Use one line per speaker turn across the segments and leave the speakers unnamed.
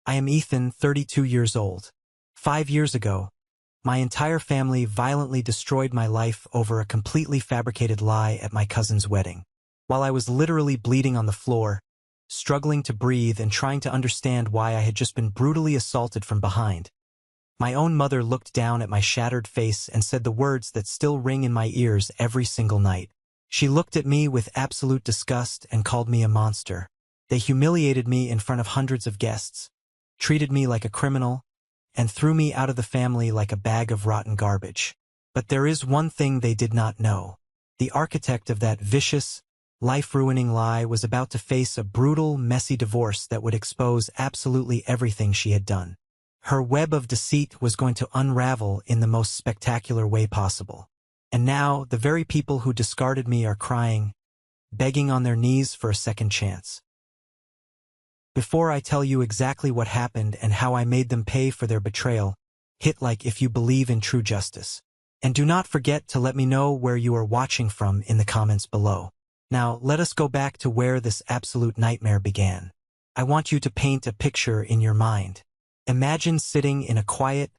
I am Ethan, 32 years old. 5 years ago, my entire family violently destroyed my life over a completely fabricated lie at my cousin's wedding. While I was literally bleeding on the floor, struggling to breathe and trying to understand why I had just been brutally assaulted from behind, my own mother looked down at my shattered face and said the words that still ring in my ears every single night. She looked at me with absolute disgust and called me a monster. They humiliated me in front of hundreds of guests, treated me like a criminal, and threw me out of the family like a bag of rotten garbage. But there is one thing they did not know. The architect of that vicious, life-ruining lie was about to face a brutal, messy divorce that would expose absolutely everything she had done. Her web of deceit was going to unravel in the most spectacular way possible. And now, the very people who discarded me are crying, begging on their knees for a second chance. Before I tell you exactly what happened and how I made them pay for their betrayal, hit like if you believe in true justice. And do not forget to let me know where you are watching from in the comments below. Now, let us go back to where this absolute nightmare began. I want you to paint a picture in your mind. Imagine sitting in a quiet,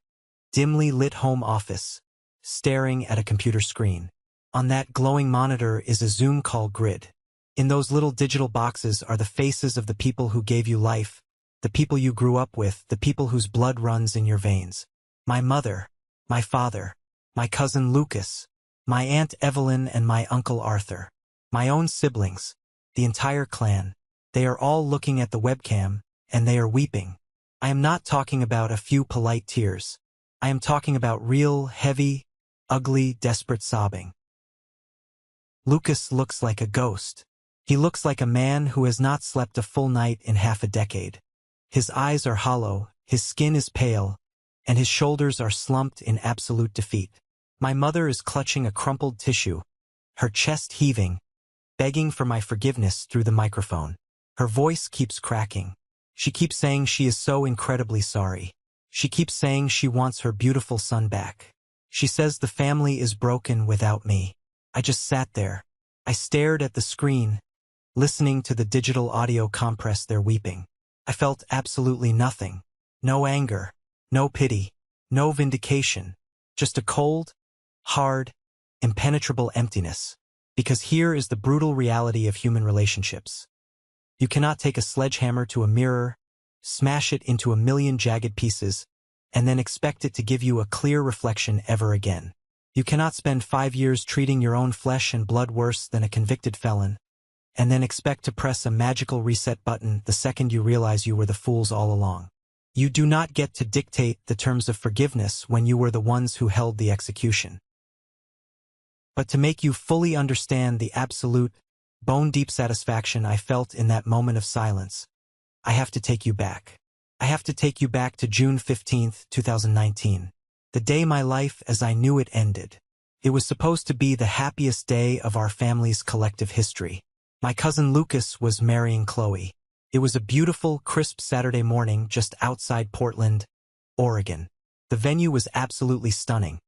dimly lit home office, staring at a computer screen. On that glowing monitor is a Zoom call grid. In those little digital boxes are the faces of the people who gave you life, the people you grew up with, the people whose blood runs in your veins. My mother, my father, my cousin Lucas, my Aunt Evelyn and my Uncle Arthur, my own siblings, the entire clan. They are all looking at the webcam, and they are weeping. I am not talking about a few polite tears. I am talking about real, heavy, ugly, desperate sobbing. Lucas looks like a ghost. He looks like a man who has not slept a full night in half a decade. His eyes are hollow, his skin is pale, and his shoulders are slumped in absolute defeat. My mother is clutching a crumpled tissue, her chest heaving, begging for my forgiveness through the microphone. Her voice keeps cracking. She keeps saying she is so incredibly sorry. She keeps saying she wants her beautiful son back. She says the family is broken without me. I just sat there. I stared at the screen, listening to the digital audio compress their weeping. I felt absolutely nothing. No anger, no pity, no vindication. Just a cold, hard, impenetrable emptiness. Because here is the brutal reality of human relationships. You cannot take a sledgehammer to a mirror, smash it into a million jagged pieces, and then expect it to give you a clear reflection ever again. You cannot spend 5 years treating your own flesh and blood worse than a convicted felon, and then expect to press a magical reset button the second you realize you were the fools all along. You do not get to dictate the terms of forgiveness when you were the ones who held the execution. But to make you fully understand the absolute, bone-deep satisfaction I felt in that moment of silence, I have to take you back. I have to take you back to June 15, 2019. The day my life as I knew it ended. It was supposed to be the happiest day of our family's collective history. My cousin Lucas was marrying Qley. It was a beautiful, crisp Saturday morning just outside Portland, Oregon. The venue was absolutely stunning.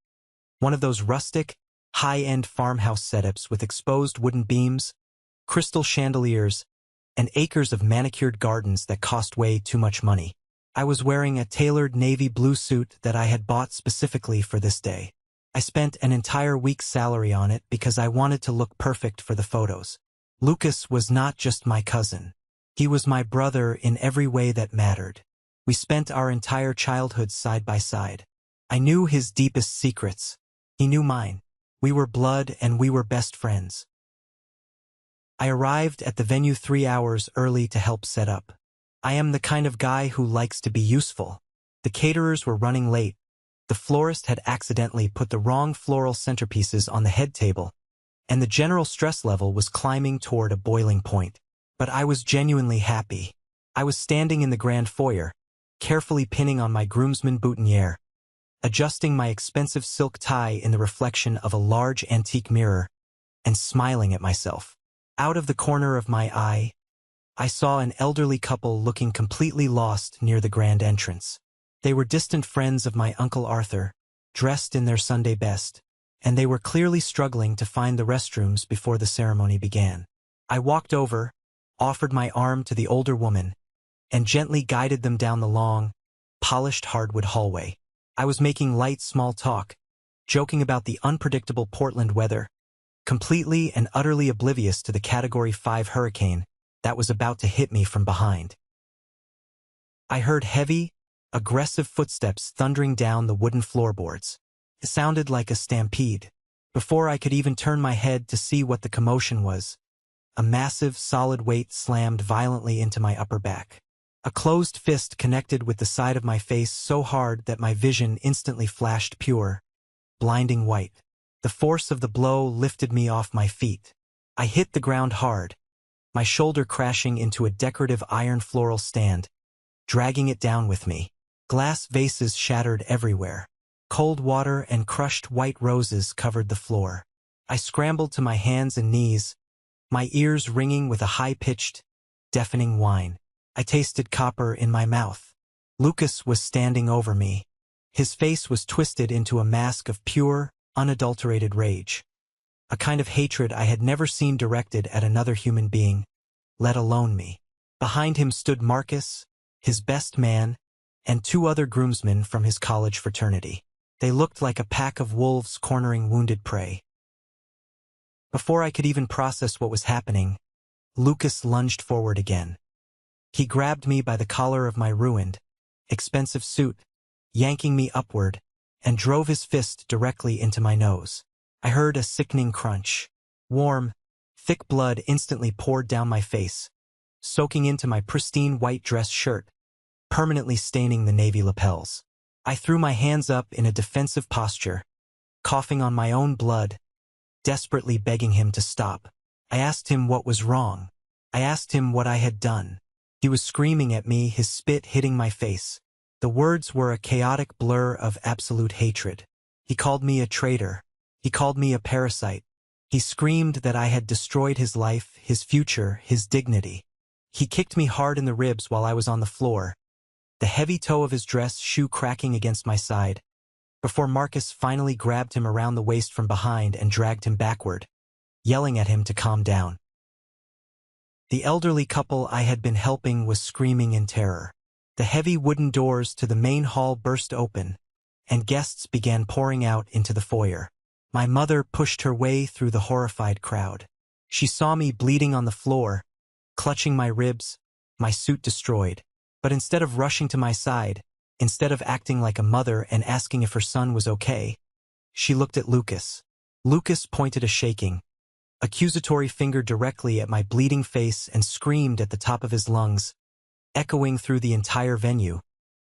One of those rustic, high-end farmhouse setups with exposed wooden beams, crystal chandeliers, and acres of manicured gardens that cost way too much money. I was wearing a tailored navy blue suit that I had bought specifically for this day. I spent an entire week's salary on it because I wanted to look perfect for the photos. Lucas was not just my cousin. He was my brother in every way that mattered. We spent our entire childhood side by side. I knew his deepest secrets. He knew mine. We were blood and we were best friends. I arrived at the venue 3 hours early to help set up. I am the kind of guy who likes to be useful. The caterers were running late. The florist had accidentally put the wrong floral centerpieces on the head table, and the general stress level was climbing toward a boiling point. But I was genuinely happy. I was standing in the grand foyer, carefully pinning on my groomsman boutonniere, adjusting my expensive silk tie in the reflection of a large antique mirror, and smiling at myself. Out of the corner of my eye, I saw an elderly couple looking completely lost near the grand entrance. They were distant friends of my Uncle Arthur, dressed in their Sunday best, and they were clearly struggling to find the restrooms before the ceremony began. I walked over, offered my arm to the older woman, and gently guided them down the long, polished hardwood hallway. I was making light small talk, joking about the unpredictable Portland weather, completely and utterly oblivious to the Category 5 hurricane that was about to hit me from behind. I heard heavy, aggressive footsteps thundering down the wooden floorboards. It sounded like a stampede. Before I could even turn my head to see what the commotion was, a massive, solid weight slammed violently into my upper back. A closed fist connected with the side of my face so hard that my vision instantly flashed pure, blinding white. The force of the blow lifted me off my feet. I hit the ground hard, my shoulder crashing into a decorative iron floral stand, dragging it down with me. Glass vases shattered everywhere. Cold water and crushed white roses covered the floor. I scrambled to my hands and knees, my ears ringing with a high-pitched, deafening whine. I tasted copper in my mouth. Lucas was standing over me. His face was twisted into a mask of pure, unadulterated rage. A kind of hatred I had never seen directed at another human being, let alone me. Behind him stood Marcus, his best man, and two other groomsmen from his college fraternity. They looked like a pack of wolves cornering wounded prey. Before I could even process what was happening, Lucas lunged forward again. He grabbed me by the collar of my ruined, expensive suit, yanking me upward, and drove his fist directly into my nose. I heard a sickening crunch. Warm, thick blood instantly poured down my face, soaking into my pristine white dress shirt, permanently staining the navy lapels. I threw my hands up in a defensive posture, coughing on my own blood, desperately begging him to stop. I asked him what was wrong. I asked him what I had done. He was screaming at me, his spit hitting my face. The words were a chaotic blur of absolute hatred. He called me a traitor. He called me a parasite. He screamed that I had destroyed his life, his future, his dignity. He kicked me hard in the ribs while I was on the floor, the heavy toe of his dress shoe cracking against my side, before Marcus finally grabbed him around the waist from behind and dragged him backward, yelling at him to calm down. The elderly couple I had been helping was screaming in terror. The heavy wooden doors to the main hall burst open, and guests began pouring out into the foyer. My mother pushed her way through the horrified crowd. She saw me bleeding on the floor, clutching my ribs, my suit destroyed. But instead of rushing to my side, instead of acting like a mother and asking if her son was okay, she looked at Lucas. Lucas pointed a shaking, accusatory finger directly at my bleeding face and screamed at the top of his lungs, echoing through the entire venue,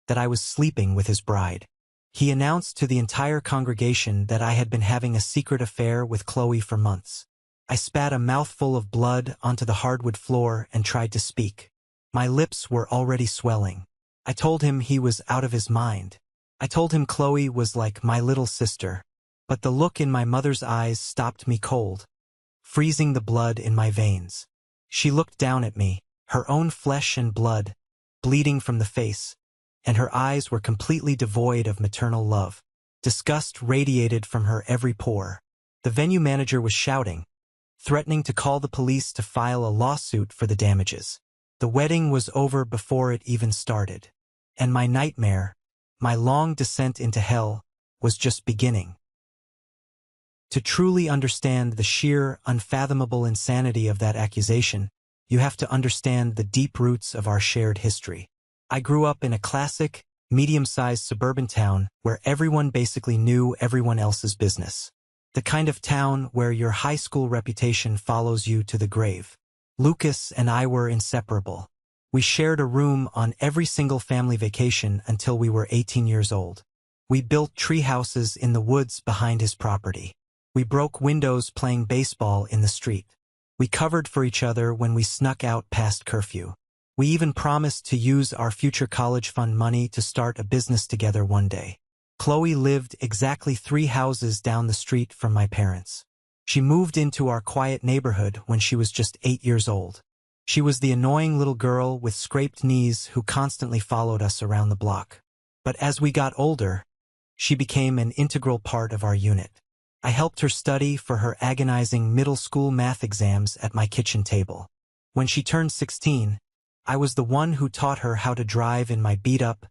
that I was sleeping with his bride. He announced to the entire congregation that I had been having a secret affair with Qley for months. I spat a mouthful of blood onto the hardwood floor and tried to speak. My lips were already swelling. I told him he was out of his mind. I told him Qley was like my little sister. But the look in my mother's eyes stopped me cold, freezing the blood in my veins. She looked down at me, her own flesh and blood, bleeding from the face, and her eyes were completely devoid of maternal love. Disgust radiated from her every pore. The venue manager was shouting, threatening to call the police to file a lawsuit for the damages. The wedding was over before it even started. And my nightmare, my long descent into hell, was just beginning. To truly understand the sheer, unfathomable insanity of that accusation, you have to understand the deep roots of our shared history. I grew up in a classic, medium-sized suburban town where everyone basically knew everyone else's business. The kind of town where your high school reputation follows you to the grave. Lucas and I were inseparable. We shared a room on every single family vacation until we were 18 years old. We built tree houses in the woods behind his property. We broke windows playing baseball in the street. We covered for each other when we snuck out past curfew. We even promised to use our future college fund money to start a business together one day. Qley lived exactly 3 houses down the street from my parents. She moved into our quiet neighborhood when she was just 8 years old. She was the annoying little girl with scraped knees who constantly followed us around the block. But as we got older, she became an integral part of our unit. I helped her study for her agonizing middle school math exams at my kitchen table. When she turned 16, I was the one who taught her how to drive in my beat-up,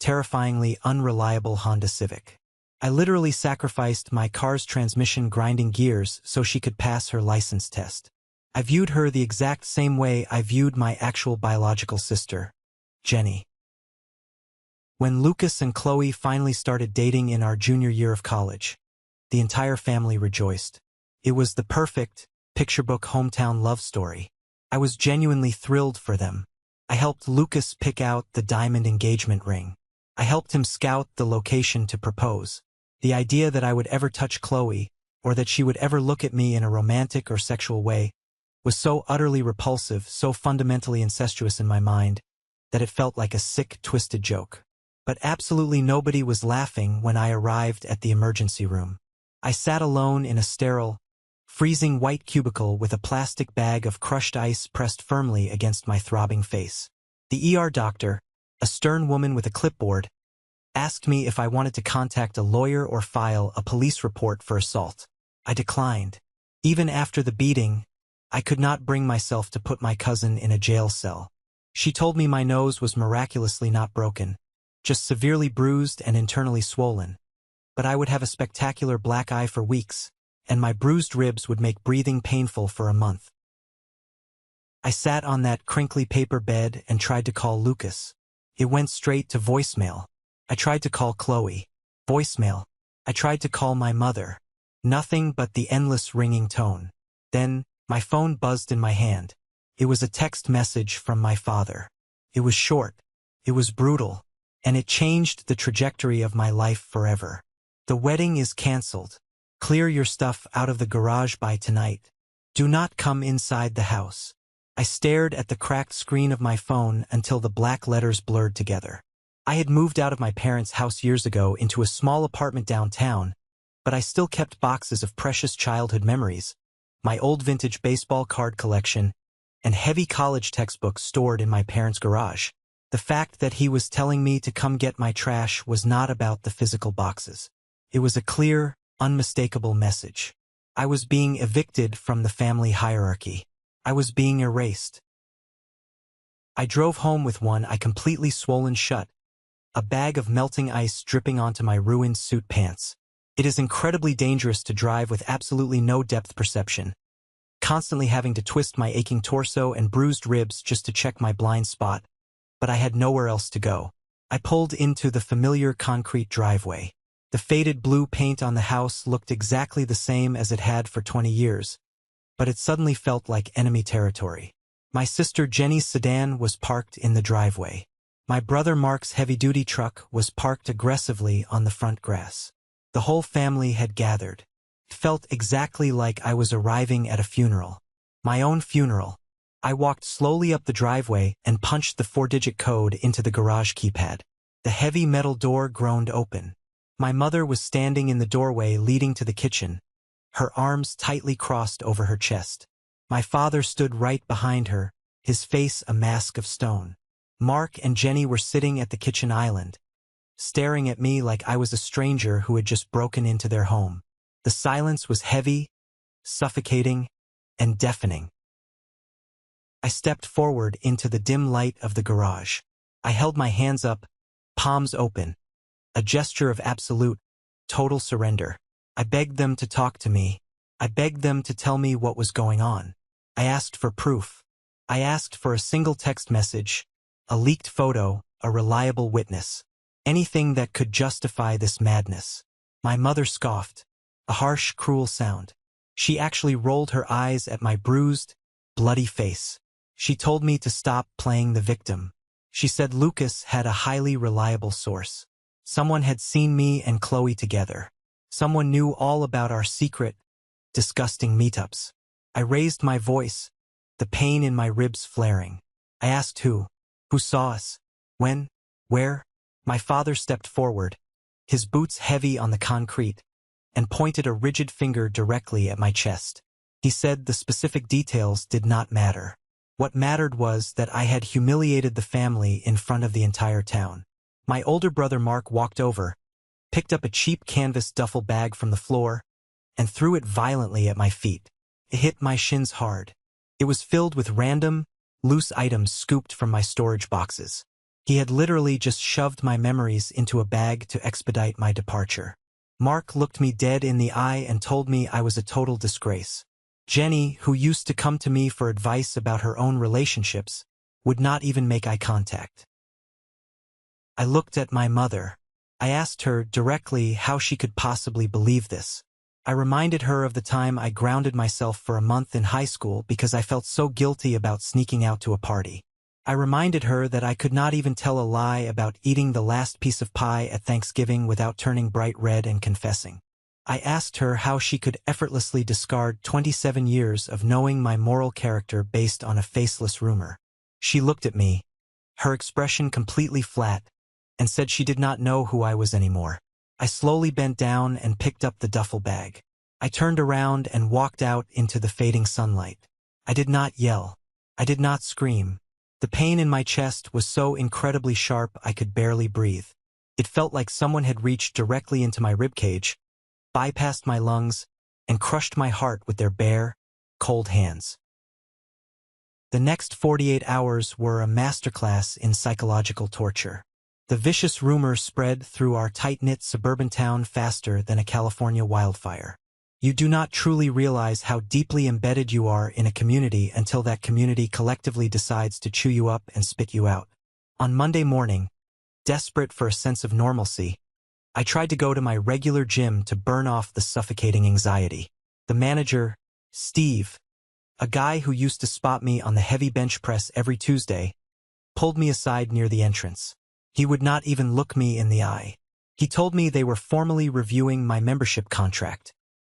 terrifyingly unreliable Honda Civic. I literally sacrificed my car's transmission grinding gears so she could pass her license test. I viewed her the exact same way I viewed my actual biological sister, Jenny. When Lucas and Qley finally started dating in our junior year of college, the entire family rejoiced. It was the perfect, picture-book hometown love story. I was genuinely thrilled for them. I helped Lucas pick out the diamond engagement ring. I helped him scout the location to propose. The idea that I would ever touch Qley, or that she would ever look at me in a romantic or sexual way, was so utterly repulsive, so fundamentally incestuous in my mind, that it felt like a sick, twisted joke. But absolutely nobody was laughing when I arrived at the emergency room. I sat alone in a sterile, freezing white cubicle with a plastic bag of crushed ice pressed firmly against my throbbing face. The ER doctor, a stern woman with a clipboard, asked me if I wanted to contact a lawyer or file a police report for assault. I declined. Even after the beating, I could not bring myself to put my cousin in a jail cell. She told me my nose was miraculously not broken, just severely bruised and internally swollen. But I would have a spectacular black eye for weeks, and my bruised ribs would make breathing painful for a month. I sat on that crinkly paper bed and tried to call Lucas. It went straight to voicemail. I tried to call Qley. Voicemail. I tried to call my mother. Nothing but the endless ringing tone. Then, my phone buzzed in my hand. It was a text message from my father. It was short. It was brutal. And it changed the trajectory of my life forever. The wedding is canceled. Clear your stuff out of the garage by tonight. Do not come inside the house. I stared at the cracked screen of my phone until the black letters blurred together. I had moved out of my parents' house years ago into a small apartment downtown, but I still kept boxes of precious childhood memories, my old vintage baseball card collection, and heavy college textbooks stored in my parents' garage. The fact that he was telling me to come get my trash was not about the physical boxes. It was a clear, unmistakable message. I was being evicted from the family hierarchy. I was being erased. I drove home with one eye completely swollen shut, a bag of melting ice dripping onto my ruined suit pants. It is incredibly dangerous to drive with absolutely no depth perception, constantly having to twist my aching torso and bruised ribs just to check my blind spot. But I had nowhere else to go. I pulled into the familiar concrete driveway. The faded blue paint on the house looked exactly the same as it had for 20 years, but it suddenly felt like enemy territory. My sister Jenny's sedan was parked in the driveway. My brother Mark's heavy-duty truck was parked aggressively on the front grass. The whole family had gathered. It felt exactly like I was arriving at a funeral. My own funeral. I walked slowly up the driveway and punched the 4-digit code into the garage keypad. The heavy metal door groaned open. My mother was standing in the doorway leading to the kitchen, her arms tightly crossed over her chest. My father stood right behind her, his face a mask of stone. Mark and Jenny were sitting at the kitchen island, staring at me like I was a stranger who had just broken into their home. The silence was heavy, suffocating, and deafening. I stepped forward into the dim light of the garage. I held my hands up, palms open, a gesture of absolute, total surrender. I begged them to talk to me. I begged them to tell me what was going on. I asked for proof. I asked for a single text message, a leaked photo, a reliable witness. Anything that could justify this madness. My mother scoffed, a harsh, cruel sound. She actually rolled her eyes at my bruised, bloody face. She told me to stop playing the victim. She said Lucas had a highly reliable source. Someone had seen me and Qley together. Someone knew all about our secret, disgusting meetups. I raised my voice, the pain in my ribs flaring. I asked who? Who saw us? When? Where? My father stepped forward, his boots heavy on the concrete, and pointed a rigid finger directly at my chest. He said the specific details did not matter. What mattered was that I had humiliated the family in front of the entire town. My older brother Mark walked over, picked up a cheap canvas duffel bag from the floor, and threw it violently at my feet. It hit my shins hard. It was filled with random, loose items scooped from my storage boxes. He had literally just shoved my memories into a bag to expedite my departure. Mark looked me dead in the eye and told me I was a total disgrace. Jenny, who used to come to me for advice about her own relationships, would not even make eye contact. I looked at my mother. I asked her directly how she could possibly believe this. I reminded her of the time I grounded myself for a month in high school because I felt so guilty about sneaking out to a party. I reminded her that I could not even tell a lie about eating the last piece of pie at Thanksgiving without turning bright red and confessing. I asked her how she could effortlessly discard 27 years of knowing my moral character based on a faceless rumor. She looked at me, her expression completely flat, and said she did not know who I was anymore. I slowly bent down and picked up the duffel bag. I turned around and walked out into the fading sunlight. I did not yell. I did not scream. The pain in my chest was so incredibly sharp I could barely breathe. It felt like someone had reached directly into my ribcage, bypassed my lungs, and crushed my heart with their bare, cold hands. The next 48 hours were a masterclass in psychological torture. The vicious rumor spread through our tight-knit suburban town faster than a California wildfire. You do not truly realize how deeply embedded you are in a community until that community collectively decides to chew you up and spit you out. On Monday morning, desperate for a sense of normalcy, I tried to go to my regular gym to burn off the suffocating anxiety. The manager, Steve, a guy who used to spot me on the heavy bench press every Tuesday, pulled me aside near the entrance. He would not even look me in the eye. He told me they were formally reviewing my membership contract.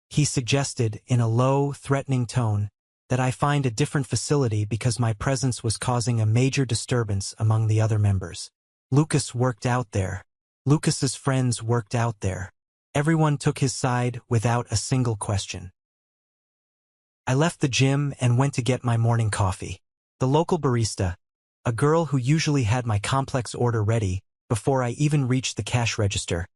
He suggested, in a low, threatening tone, that I find a different facility because my presence was causing a major disturbance among the other members. Lucas worked out there. Lucas's friends worked out there. Everyone took his side without a single question. I left the gym and went to get my morning coffee. The local barista, a girl who usually had my complex order ready before I even reached the cash register,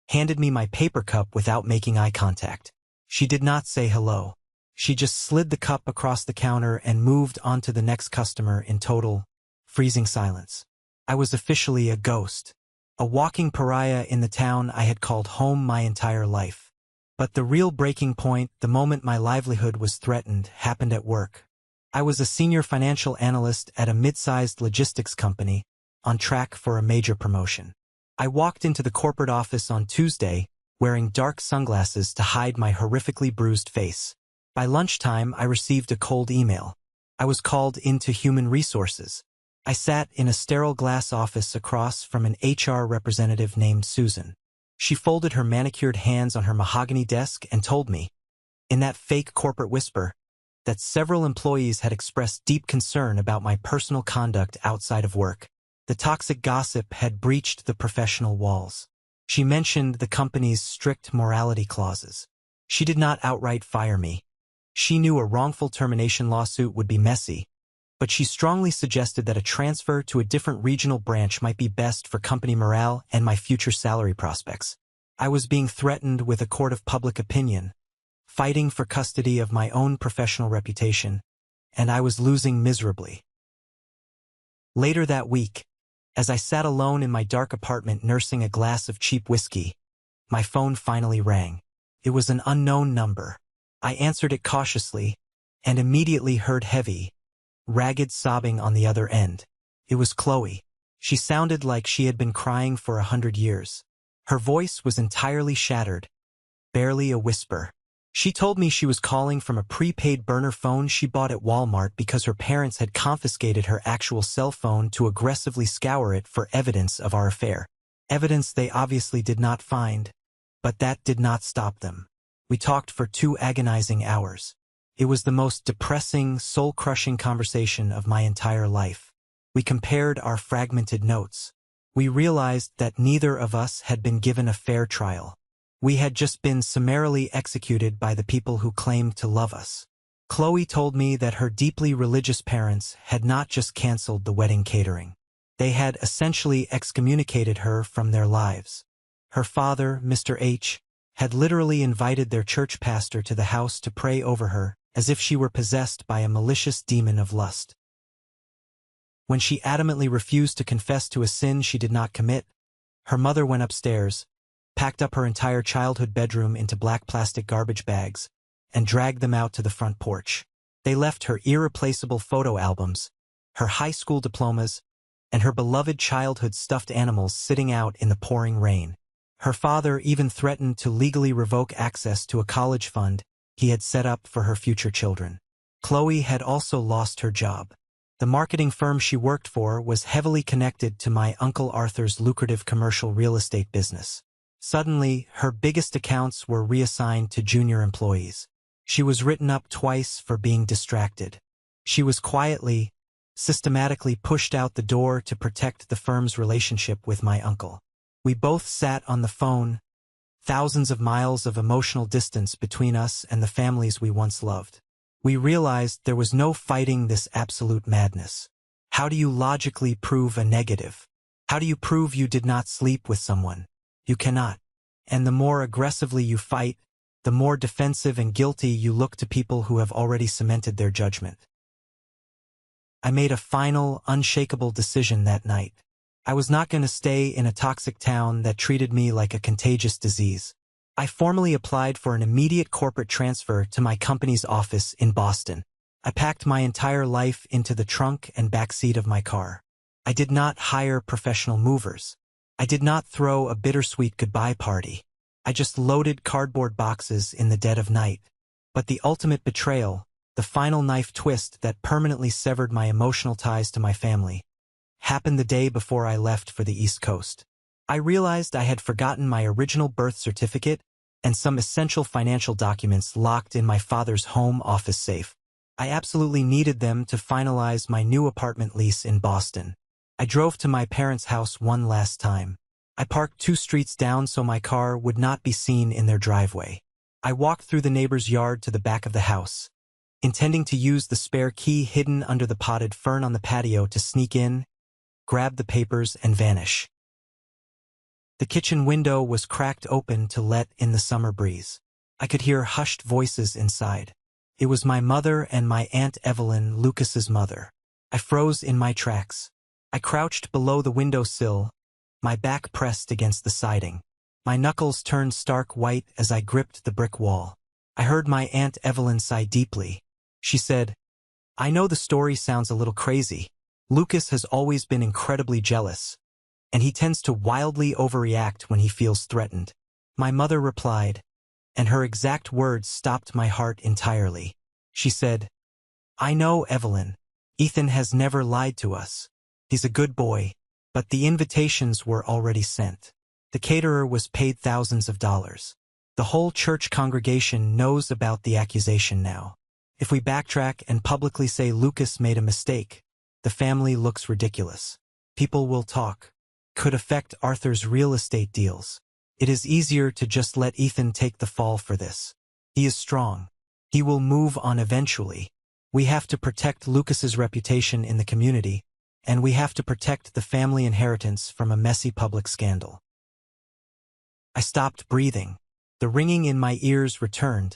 handed me my paper cup without making eye contact. She did not say hello. She just slid the cup across the counter and moved on to the next customer in total, freezing silence. I was officially a ghost, a walking pariah in the town I had called home my entire life. But the real breaking point, the moment my livelihood was threatened, happened at work. I was a senior financial analyst at a mid-sized logistics company, on track for a major promotion. I walked into the corporate office on Tuesday, wearing dark sunglasses to hide my horrifically bruised face. By lunchtime, I received a cold email. I was called into human resources. I sat in a sterile glass office across from an HR representative named Susan. She folded her manicured hands on her mahogany desk and told me, in that fake corporate whisper, that several employees had expressed deep concern about my personal conduct outside of work. The toxic gossip had breached the professional walls. She mentioned the company's strict morality clauses. She did not outright fire me. She knew a wrongful termination lawsuit would be messy, but she strongly suggested that a transfer to a different regional branch might be best for company morale and my future salary prospects. I was being threatened with a court of public opinion, fighting for custody of my own professional reputation, and I was losing miserably. Later that week, as I sat alone in my dark apartment nursing a glass of cheap whiskey, my phone finally rang. It was an unknown number. I answered it cautiously, and immediately heard heavy, ragged sobbing on the other end. It was Qley. She sounded like she had been crying for 100 years. Her voice was entirely shattered, barely a whisper. She told me she was calling from a prepaid burner phone she bought at Walmart because her parents had confiscated her actual cell phone to aggressively scour it for evidence of our affair. Evidence they obviously did not find, but that did not stop them. We talked for 2 agonizing hours. It was the most depressing, soul-crushing conversation of my entire life. We compared our fragmented notes. We realized that neither of us had been given a fair trial. We had just been summarily executed by the people who claimed to love us. Qley told me that her deeply religious parents had not just canceled the wedding catering. They had essentially excommunicated her from their lives. Her father, Mr. H., had literally invited their church pastor to the house to pray over her, as if she were possessed by a malicious demon of lust. When she adamantly refused to confess to a sin she did not commit, her mother went upstairs, packed up her entire childhood bedroom into black plastic garbage bags, and dragged them out to the front porch. They left her irreplaceable photo albums, her high school diplomas, and her beloved childhood stuffed animals sitting out in the pouring rain. Her father even threatened to legally revoke access to a college fund he had set up for her future children. Qley had also lost her job. The marketing firm she worked for was heavily connected to my Uncle Arthur's lucrative commercial real estate business. Suddenly, her biggest accounts were reassigned to junior employees. She was written up twice for being distracted. She was quietly, systematically pushed out the door to protect the firm's relationship with my uncle. We both sat on the phone, thousands of miles of emotional distance between us and the families we once loved. We realized there was no fighting this absolute madness. How do you logically prove a negative? How do you prove you did not sleep with someone? You cannot. And the more aggressively you fight, the more defensive and guilty you look to people who have already cemented their judgment. I made a final, unshakable decision that night. I was not going to stay in a toxic town that treated me like a contagious disease. I formally applied for an immediate corporate transfer to my company's office in Boston. I packed my entire life into the trunk and backseat of my car. I did not hire professional movers. I did not throw a bittersweet goodbye party. I just loaded cardboard boxes in the dead of night. But the ultimate betrayal, the final knife twist that permanently severed my emotional ties to my family, happened the day before I left for the East Coast. I realized I had forgotten my original birth certificate and some essential financial documents locked in my father's home office safe. I absolutely needed them to finalize my new apartment lease in Boston. I drove to my parents' house one last time. I parked 2 streets down so my car would not be seen in their driveway. I walked through the neighbor's yard to the back of the house, intending to use the spare key hidden under the potted fern on the patio to sneak in, grab the papers, and vanish. The kitchen window was cracked open to let in the summer breeze. I could hear hushed voices inside. It was my mother and my Aunt Evelyn, Lucas's mother. I froze in my tracks. I crouched below the windowsill, my back pressed against the siding. My knuckles turned stark white as I gripped the brick wall. I heard my Aunt Evelyn sigh deeply. She said, "I know the story sounds a little crazy. Lucas has always been incredibly jealous, and he tends to wildly overreact when he feels threatened." My mother replied, and her exact words stopped my heart entirely. She said, "I know, Evelyn. Ethan has never lied to us. He's a good boy." But the invitations were already sent. The caterer was paid thousands of dollars. The whole church congregation knows about the accusation now. If we backtrack and publicly say Lucas made a mistake, the family looks ridiculous. People will talk. Could affect Arthur's real estate deals. It is easier to just let Ethan take the fall for this. He is strong. He will move on eventually. We have to protect Lucas's reputation in the community, and we have to protect the family inheritance from a messy public scandal. I stopped breathing. The ringing in my ears returned,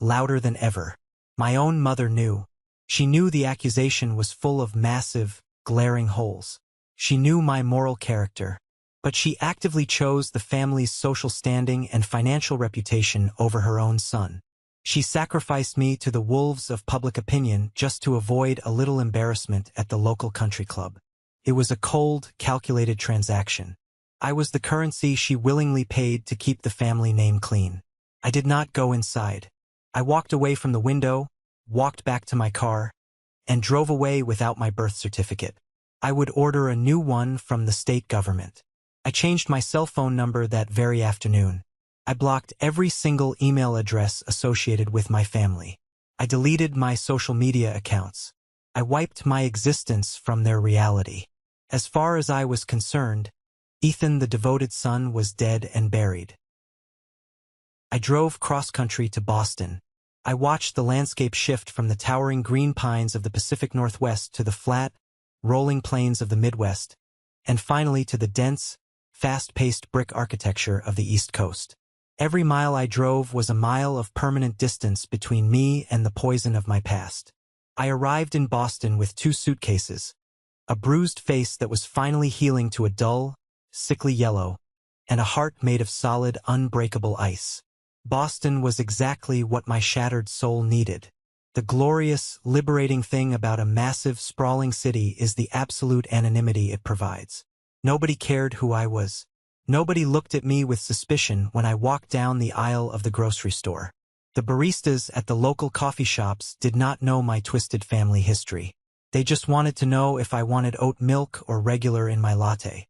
louder than ever. My own mother knew. She knew the accusation was full of massive, glaring holes. She knew my moral character, but she actively chose the family's social standing and financial reputation over her own son. She sacrificed me to the wolves of public opinion just to avoid a little embarrassment at the local country club. It was a cold, calculated transaction. I was the currency she willingly paid to keep the family name clean. I did not go inside. I walked away from the window, walked back to my car, and drove away without my birth certificate. I would order a new one from the state government. I changed my cell phone number that very afternoon. I blocked every single email address associated with my family. I deleted my social media accounts. I wiped my existence from their reality. As far as I was concerned, Ethan, the devoted son, was dead and buried. I drove cross-country to Boston. I watched the landscape shift from the towering green pines of the Pacific Northwest to the flat, rolling plains of the Midwest, and finally to the dense, fast-paced brick architecture of the East Coast. Every mile I drove was a mile of permanent distance between me and the poison of my past. I arrived in Boston with 2 suitcases, a bruised face that was finally healing to a dull, sickly yellow, and a heart made of solid, unbreakable ice. Boston was exactly what my shattered soul needed. The glorious, liberating thing about a massive, sprawling city is the absolute anonymity it provides. Nobody cared who I was. Nobody looked at me with suspicion when I walked down the aisle of the grocery store. The baristas at the local coffee shops did not know my twisted family history. They just wanted to know if I wanted oat milk or regular in my latte.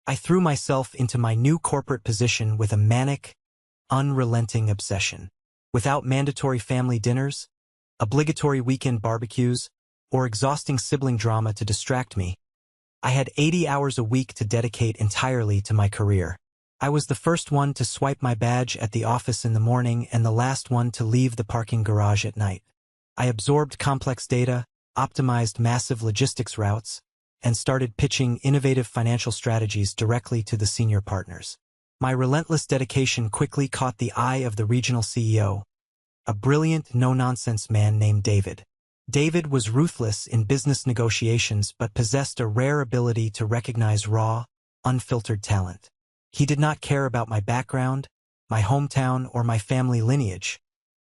I threw myself into my new corporate position with a manic, unrelenting obsession. Without mandatory family dinners, obligatory weekend barbecues, or exhausting sibling drama to distract me, I had 80 hours a week to dedicate entirely to my career. I was the first one to swipe my badge at the office in the morning and the last one to leave the parking garage at night. I absorbed complex data, optimized massive logistics routes, and started pitching innovative financial strategies directly to the senior partners. My relentless dedication quickly caught the eye of the regional CEO, a brilliant, no-nonsense man named David. David was ruthless in business negotiations but possessed a rare ability to recognize raw, unfiltered talent. He did not care about my background, my hometown, or my family lineage.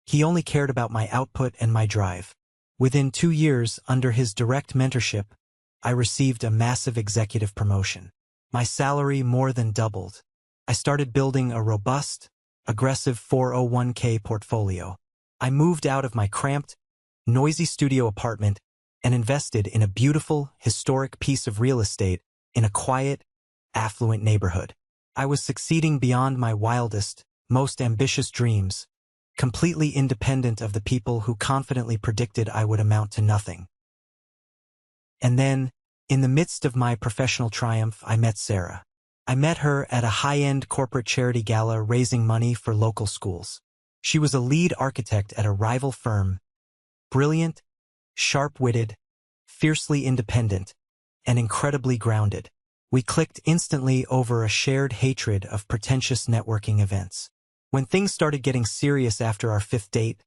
He only cared about my output and my drive. Within 2 years, under his direct mentorship, I received a massive executive promotion. My salary more than doubled. I started building a robust, aggressive 401k portfolio. I moved out of my cramped, noisy studio apartment and invested in a beautiful, historic piece of real estate in a quiet, affluent neighborhood. I was succeeding beyond my wildest, most ambitious dreams, completely independent of the people who confidently predicted I would amount to nothing. And then, in the midst of my professional triumph, I met Sarah. I met her at a high-end corporate charity gala raising money for local schools. She was a lead architect at a rival firm, brilliant, sharp-witted, fiercely independent, and incredibly grounded. We clicked instantly over a shared hatred of pretentious networking events. When things started getting serious after our 5th date,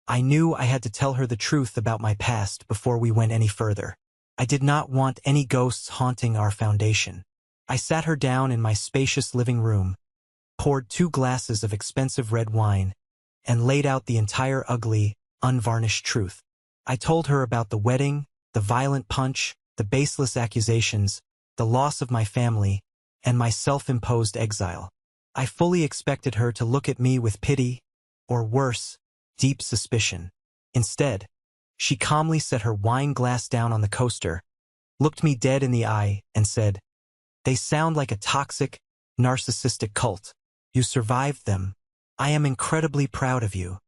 I knew I had to tell her the truth about my past before we went any further. I did not want any ghosts haunting our foundation. I sat her down in my spacious living room, poured 2 glasses of expensive red wine, and laid out the entire ugly, unvarnished truth. I told her about the wedding, the violent punch, the baseless accusations, the loss of my family, and my self-imposed exile. I fully expected her to look at me with pity, or worse, deep suspicion. Instead, she calmly set her wine glass down on the coaster, looked me dead in the eye, and said, "They sound like a toxic, narcissistic cult. You survived them. I am incredibly proud of you."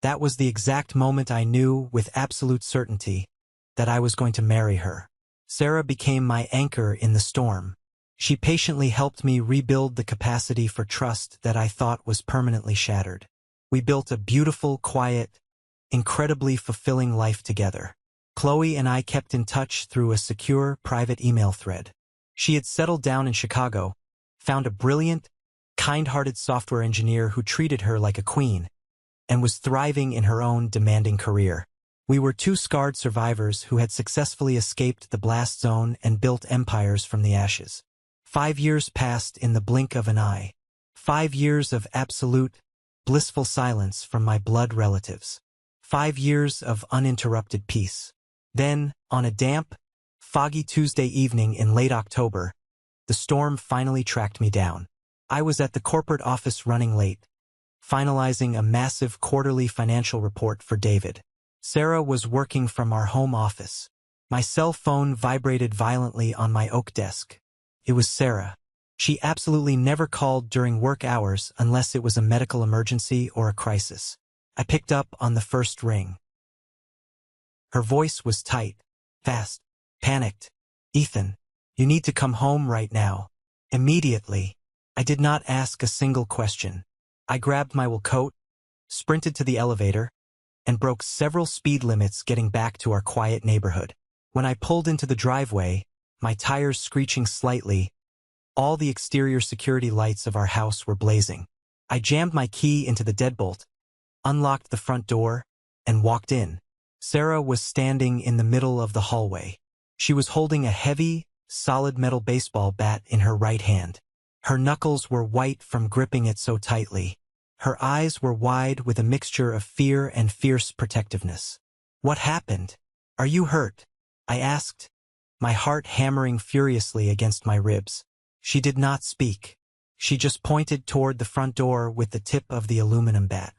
That was the exact moment I knew, with absolute certainty, that I was going to marry her. Sarah became my anchor in the storm. She patiently helped me rebuild the capacity for trust that I thought was permanently shattered. We built a beautiful, quiet, incredibly fulfilling life together. Qley and I kept in touch through a secure, private email thread. She had settled down in Chicago, found a brilliant, kind-hearted software engineer who treated her like a queen, and was thriving in her own demanding career. We were 2 scarred survivors who had successfully escaped the blast zone and built empires from the ashes. 5 years passed in the blink of an eye. 5 years of absolute, blissful silence from my blood relatives. 5 years of uninterrupted peace. Then, on a damp, foggy Tuesday evening in late October, the storm finally tracked me down. I was at the corporate office running late, finalizing a massive quarterly financial report for David. Sarah was working from our home office. My cell phone vibrated violently on my oak desk. It was Sarah. She absolutely never called during work hours unless it was a medical emergency or a crisis. I picked up on the first ring. Her voice was tight, fast, panicked. "Ethan, you need to come home right now. Immediately." I did not ask a single question. I grabbed my wool coat, sprinted to the elevator, and broke several speed limits getting back to our quiet neighborhood. When I pulled into the driveway, my tires screeching slightly, all the exterior security lights of our house were blazing. I jammed my key into the deadbolt, unlocked the front door, and walked in. Sarah was standing in the middle of the hallway. She was holding a heavy, solid metal baseball bat in her right hand. Her knuckles were white from gripping it so tightly. Her eyes were wide with a mixture of fear and fierce protectiveness. "What happened? Are you hurt?" I asked, my heart hammering furiously against my ribs. She did not speak. She just pointed toward the front door with the tip of the aluminum bat.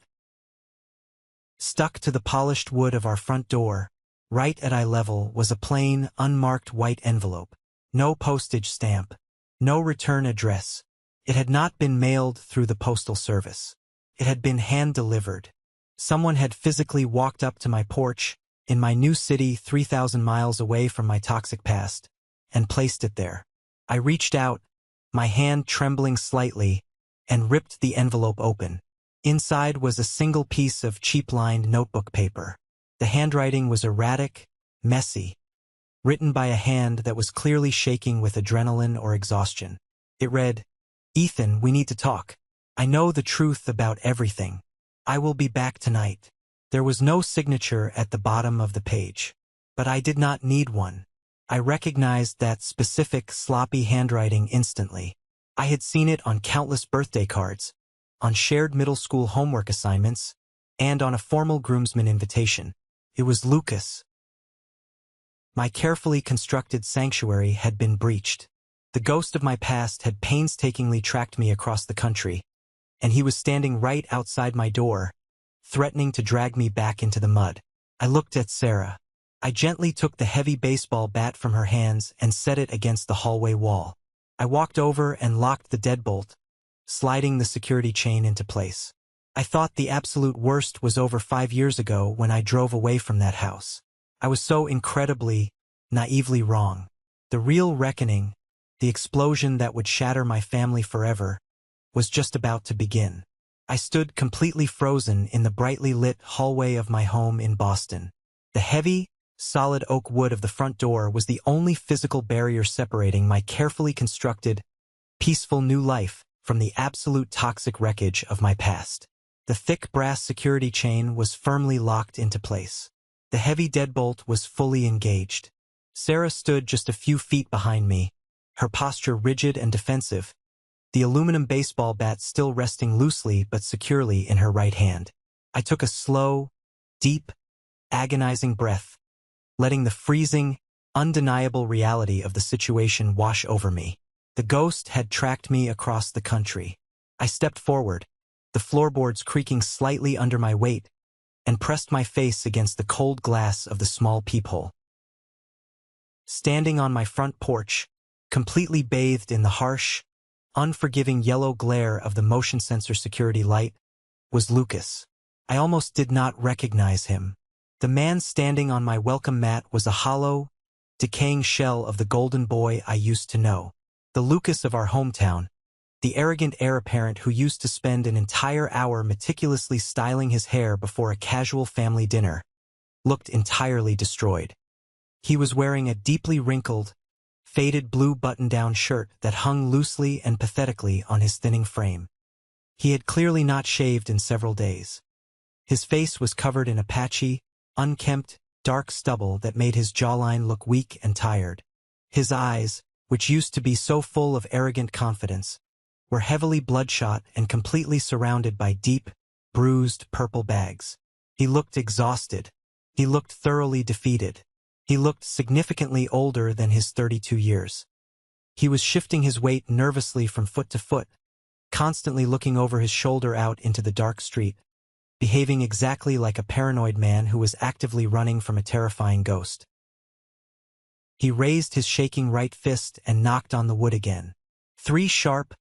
Stuck to the polished wood of our front door, right at eye level, was a plain, unmarked white envelope. No postage stamp. No return address. It had not been mailed through the postal service. It had been hand-delivered. Someone had physically walked up to my porch, in my new city 3,000 miles away from my toxic past, and placed it there. I reached out, my hand trembling slightly, and ripped the envelope open. Inside was a single piece of cheap-lined notebook paper. The handwriting was erratic, messy, written by a hand that was clearly shaking with adrenaline or exhaustion. It read, "Ethan, we need to talk. I know the truth about everything. I will be back tonight." There was no signature at the bottom of the page. But I did not need one. I recognized that specific, sloppy handwriting instantly. I had seen it on countless birthday cards, on shared middle school homework assignments, and on a formal groomsman invitation. It was Lucas. My carefully constructed sanctuary had been breached. The ghost of my past had painstakingly tracked me across the country, and he was standing right outside my door, threatening to drag me back into the mud. I looked at Sarah. I gently took the heavy baseball bat from her hands and set it against the hallway wall. I walked over and locked the deadbolt, sliding the security chain into place. I thought the absolute worst was over 5 years ago when I drove away from that house. I was so incredibly, naively wrong. The real reckoning, the explosion that would shatter my family forever, was just about to begin. I stood completely frozen in the brightly lit hallway of my home in Boston. The heavy, solid oak wood of the front door was the only physical barrier separating my carefully constructed, peaceful new life from the absolute toxic wreckage of my past. The thick brass security chain was firmly locked into place. The heavy deadbolt was fully engaged. Sarah stood just a few feet behind me, her posture rigid and defensive, the aluminum baseball bat still resting loosely but securely in her right hand. I took a slow, deep, agonizing breath, letting the freezing, undeniable reality of the situation wash over me. The ghost had tracked me across the country. I stepped forward, the floorboards creaking slightly under my weight, and pressed my face against the cold glass of the small peephole. Standing on my front porch, completely bathed in the harsh, unforgiving yellow glare of the motion sensor security light, was Lucas. I almost did not recognize him. The man standing on my welcome mat was a hollow, decaying shell of the golden boy I used to know. The Lucas of our hometown, the arrogant heir apparent who used to spend an entire hour meticulously styling his hair before a casual family dinner, looked entirely destroyed. He was wearing a deeply wrinkled, faded blue button-down shirt that hung loosely and pathetically on his thinning frame. He had clearly not shaved in several days. His face was covered in a patchy, unkempt, dark stubble that made his jawline look weak and tired. His eyes, which used to be so full of arrogant confidence, were heavily bloodshot and completely surrounded by deep, bruised purple bags. He looked exhausted. He looked thoroughly defeated. He looked significantly older than his 32 years. He was shifting his weight nervously from foot to foot, constantly looking over his shoulder out into the dark street, behaving exactly like a paranoid man who was actively running from a terrifying ghost. He raised his shaking right fist and knocked on the wood again. 3 sharp,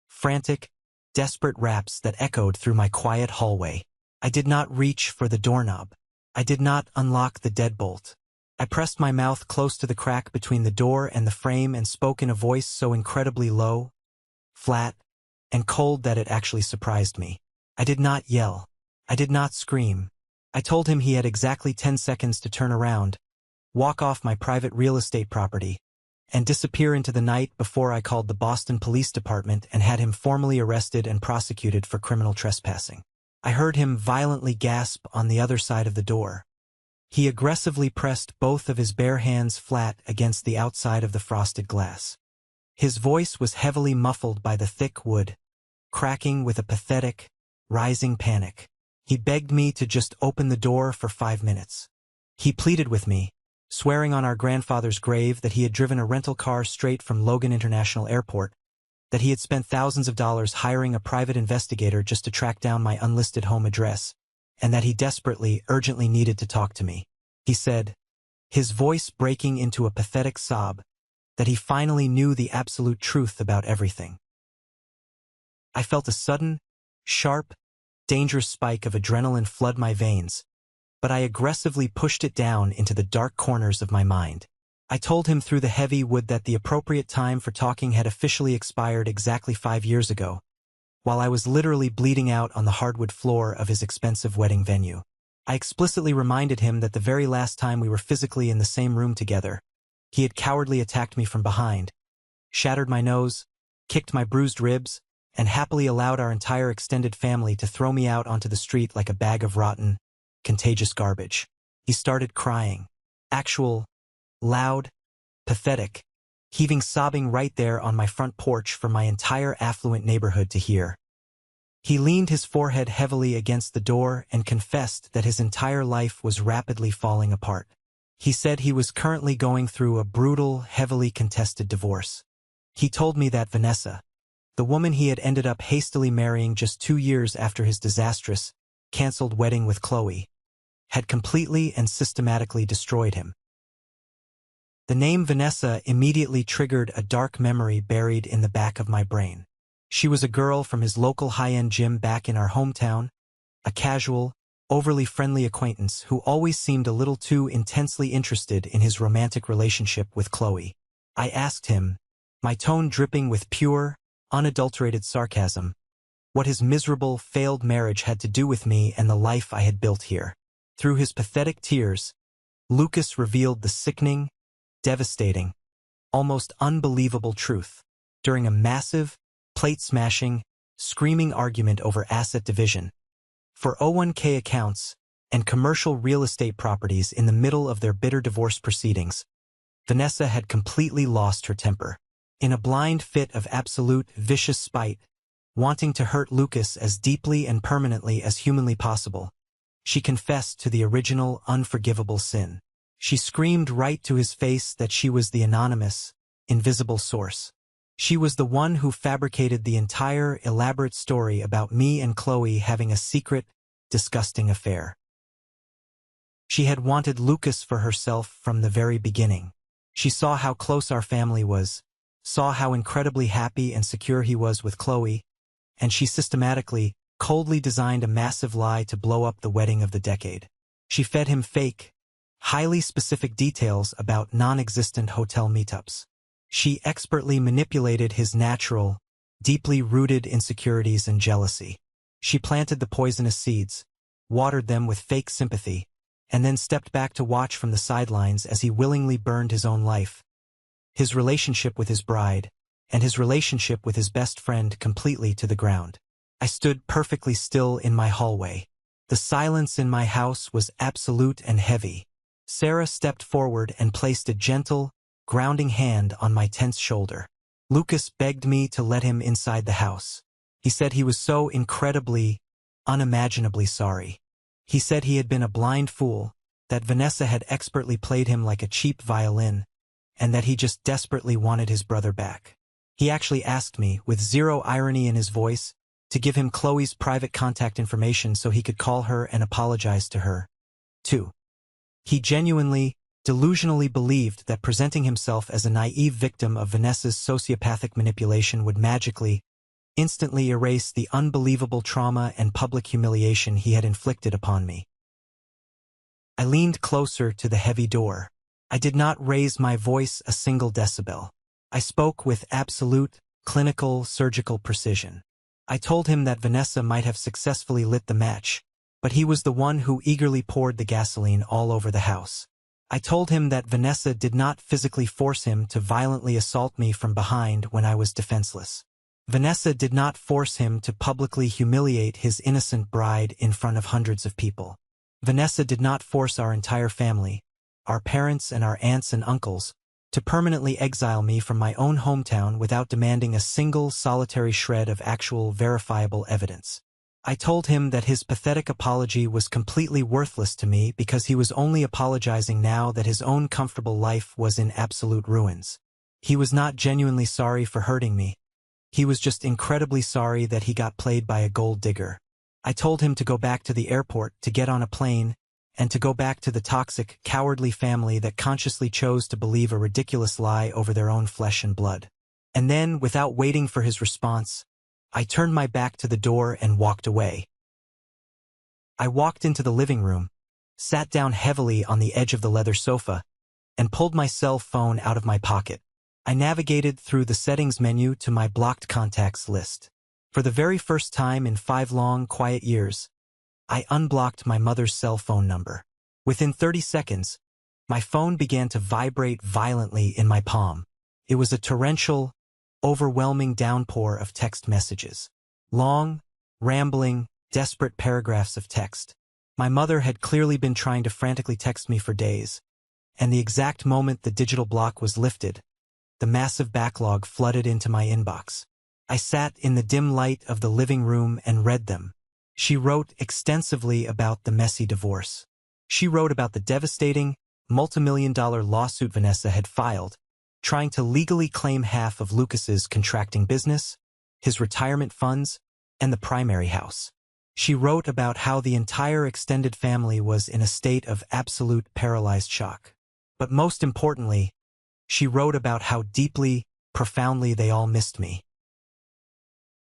frantic, desperate raps that echoed through my quiet hallway. I did not reach for the doorknob. I did not unlock the deadbolt. I pressed my mouth close to the crack between the door and the frame and spoke in a voice so incredibly low, flat, and cold that it actually surprised me. I did not yell. I did not scream. I told him he had exactly 10 seconds to turn around, walk off my private real estate property, and disappear into the night before I called the Boston Police Department and had him formally arrested and prosecuted for criminal trespassing. I heard him violently gasp on the other side of the door. He aggressively pressed both of his bare hands flat against the outside of the frosted glass. His voice was heavily muffled by the thick wood, cracking with a pathetic, rising panic. He begged me to just open the door for 5 minutes. He pleaded with me, swearing on our grandfather's grave that he had driven a rental car straight from Logan International Airport, that he had spent thousands of dollars hiring a private investigator just to track down my unlisted home address, and that he desperately, urgently needed to talk to me. He said, his voice breaking into a pathetic sob, that he finally knew the absolute truth about everything. I felt a sudden, sharp, dangerous spike of adrenaline flood my veins, but I aggressively pushed it down into the dark corners of my mind. I told him through the heavy wood that the appropriate time for talking had officially expired exactly 5 years ago, while I was literally bleeding out on the hardwood floor of his expensive wedding venue. I explicitly reminded him that the very last time we were physically in the same room together, he had cowardly attacked me from behind, shattered my nose, kicked my bruised ribs, and happily allowed our entire extended family to throw me out onto the street like a bag of rotten, contagious garbage. He started crying. Actual, loud, pathetic, heaving sobbing right there on my front porch for my entire affluent neighborhood to hear. He leaned his forehead heavily against the door and confessed that his entire life was rapidly falling apart. He said he was currently going through a brutal, heavily contested divorce. He told me that Vanessa, the woman he had ended up hastily marrying just 2 years after his disastrous, canceled wedding with Qley, had completely and systematically destroyed him. The name Vanessa immediately triggered a dark memory buried in the back of my brain. She was a girl from his local high-end gym back in our hometown, a casual, overly friendly acquaintance who always seemed a little too intensely interested in his romantic relationship with Qley. I asked him, my tone dripping with pure, unadulterated sarcasm, what his miserable, failed marriage had to do with me and the life I had built here. Through his pathetic tears, Lucas revealed the sickening, devastating, almost unbelievable truth. During a massive, plate-smashing, screaming argument over asset division, for 401k accounts and commercial real estate properties in the middle of their bitter divorce proceedings, Vanessa had completely lost her temper. In a blind fit of absolute, vicious spite, wanting to hurt Lucas as deeply and permanently as humanly possible, she confessed to the original, unforgivable sin. She screamed right to his face that she was the anonymous, invisible source. She was the one who fabricated the entire elaborate story about me and Qley having a secret, disgusting affair. She had wanted Lucas for herself from the very beginning. She saw how close our family was, saw how incredibly happy and secure he was with Qley, and she systematically, coldly designed a massive lie to blow up the wedding of the decade. She fed him fake, highly specific details about non-existent hotel meetups. She expertly manipulated his natural, deeply rooted insecurities and jealousy. She planted the poisonous seeds, watered them with fake sympathy, and then stepped back to watch from the sidelines as he willingly burned his own life, his relationship with his bride, and his relationship with his best friend completely to the ground. I stood perfectly still in my hallway. The silence in my house was absolute and heavy. Sarah stepped forward and placed a gentle, grounding hand on my tense shoulder. Lucas begged me to let him inside the house. He said he was so incredibly, unimaginably sorry. He said he had been a blind fool, that Vanessa had expertly played him like a cheap violin, and that he just desperately wanted his brother back. He actually asked me, with zero irony in his voice, to give him Qley's private contact information so he could call her and apologize to her, too. He genuinely, delusionally believed that presenting himself as a naive victim of Vanessa's sociopathic manipulation would magically, instantly erase the unbelievable trauma and public humiliation he had inflicted upon me. I leaned closer to the heavy door. I did not raise my voice a single decibel. I spoke with absolute, clinical, surgical precision. I told him that Vanessa might have successfully lit the match, but he was the one who eagerly poured the gasoline all over the house. I told him that Vanessa did not physically force him to violently assault me from behind when I was defenseless. Vanessa did not force him to publicly humiliate his innocent bride in front of hundreds of people. Vanessa did not force our entire family, our parents and our aunts and uncles, to permanently exile me from my own hometown without demanding a single solitary shred of actual verifiable evidence. I told him that his pathetic apology was completely worthless to me because he was only apologizing now that his own comfortable life was in absolute ruins. He was not genuinely sorry for hurting me. He was just incredibly sorry that he got played by a gold digger. I told him to go back to the airport, to get on a plane, and to go back to the toxic, cowardly family that consciously chose to believe a ridiculous lie over their own flesh and blood. And then, without waiting for his response, I turned my back to the door and walked away. I walked into the living room, sat down heavily on the edge of the leather sofa, and pulled my cell phone out of my pocket. I navigated through the settings menu to my blocked contacts list. For the very first time in 5 long, quiet years, I unblocked my mother's cell phone number. Within 30 seconds, my phone began to vibrate violently in my palm. It was a torrential, overwhelming downpour of text messages. Long, rambling, desperate paragraphs of text. My mother had clearly been trying to frantically text me for days, and the exact moment the digital block was lifted, the massive backlog flooded into my inbox. I sat in the dim light of the living room and read them. She wrote extensively about the messy divorce. She wrote about the devastating, multimillion-dollar lawsuit Vanessa had filed, trying to legally claim half of Lucas's contracting business, his retirement funds, and the primary house. She wrote about how the entire extended family was in a state of absolute paralyzed shock. But most importantly, she wrote about how deeply, profoundly they all missed me.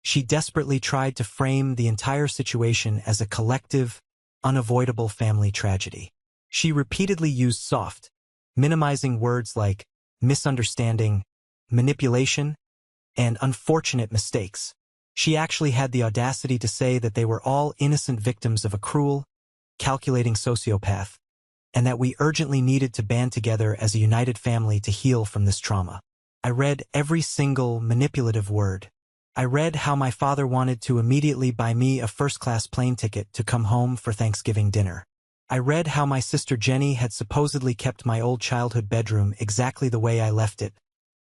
She desperately tried to frame the entire situation as a collective, unavoidable family tragedy. She repeatedly used soft, minimizing words like misunderstanding, manipulation, and unfortunate mistakes. She actually had the audacity to say that they were all innocent victims of a cruel, calculating sociopath, and that we urgently needed to band together as a united family to heal from this trauma. I read every single manipulative word. I read how my father wanted to immediately buy me a first-class plane ticket to come home for Thanksgiving dinner. I read how my sister Jenny had supposedly kept my old childhood bedroom exactly the way I left it,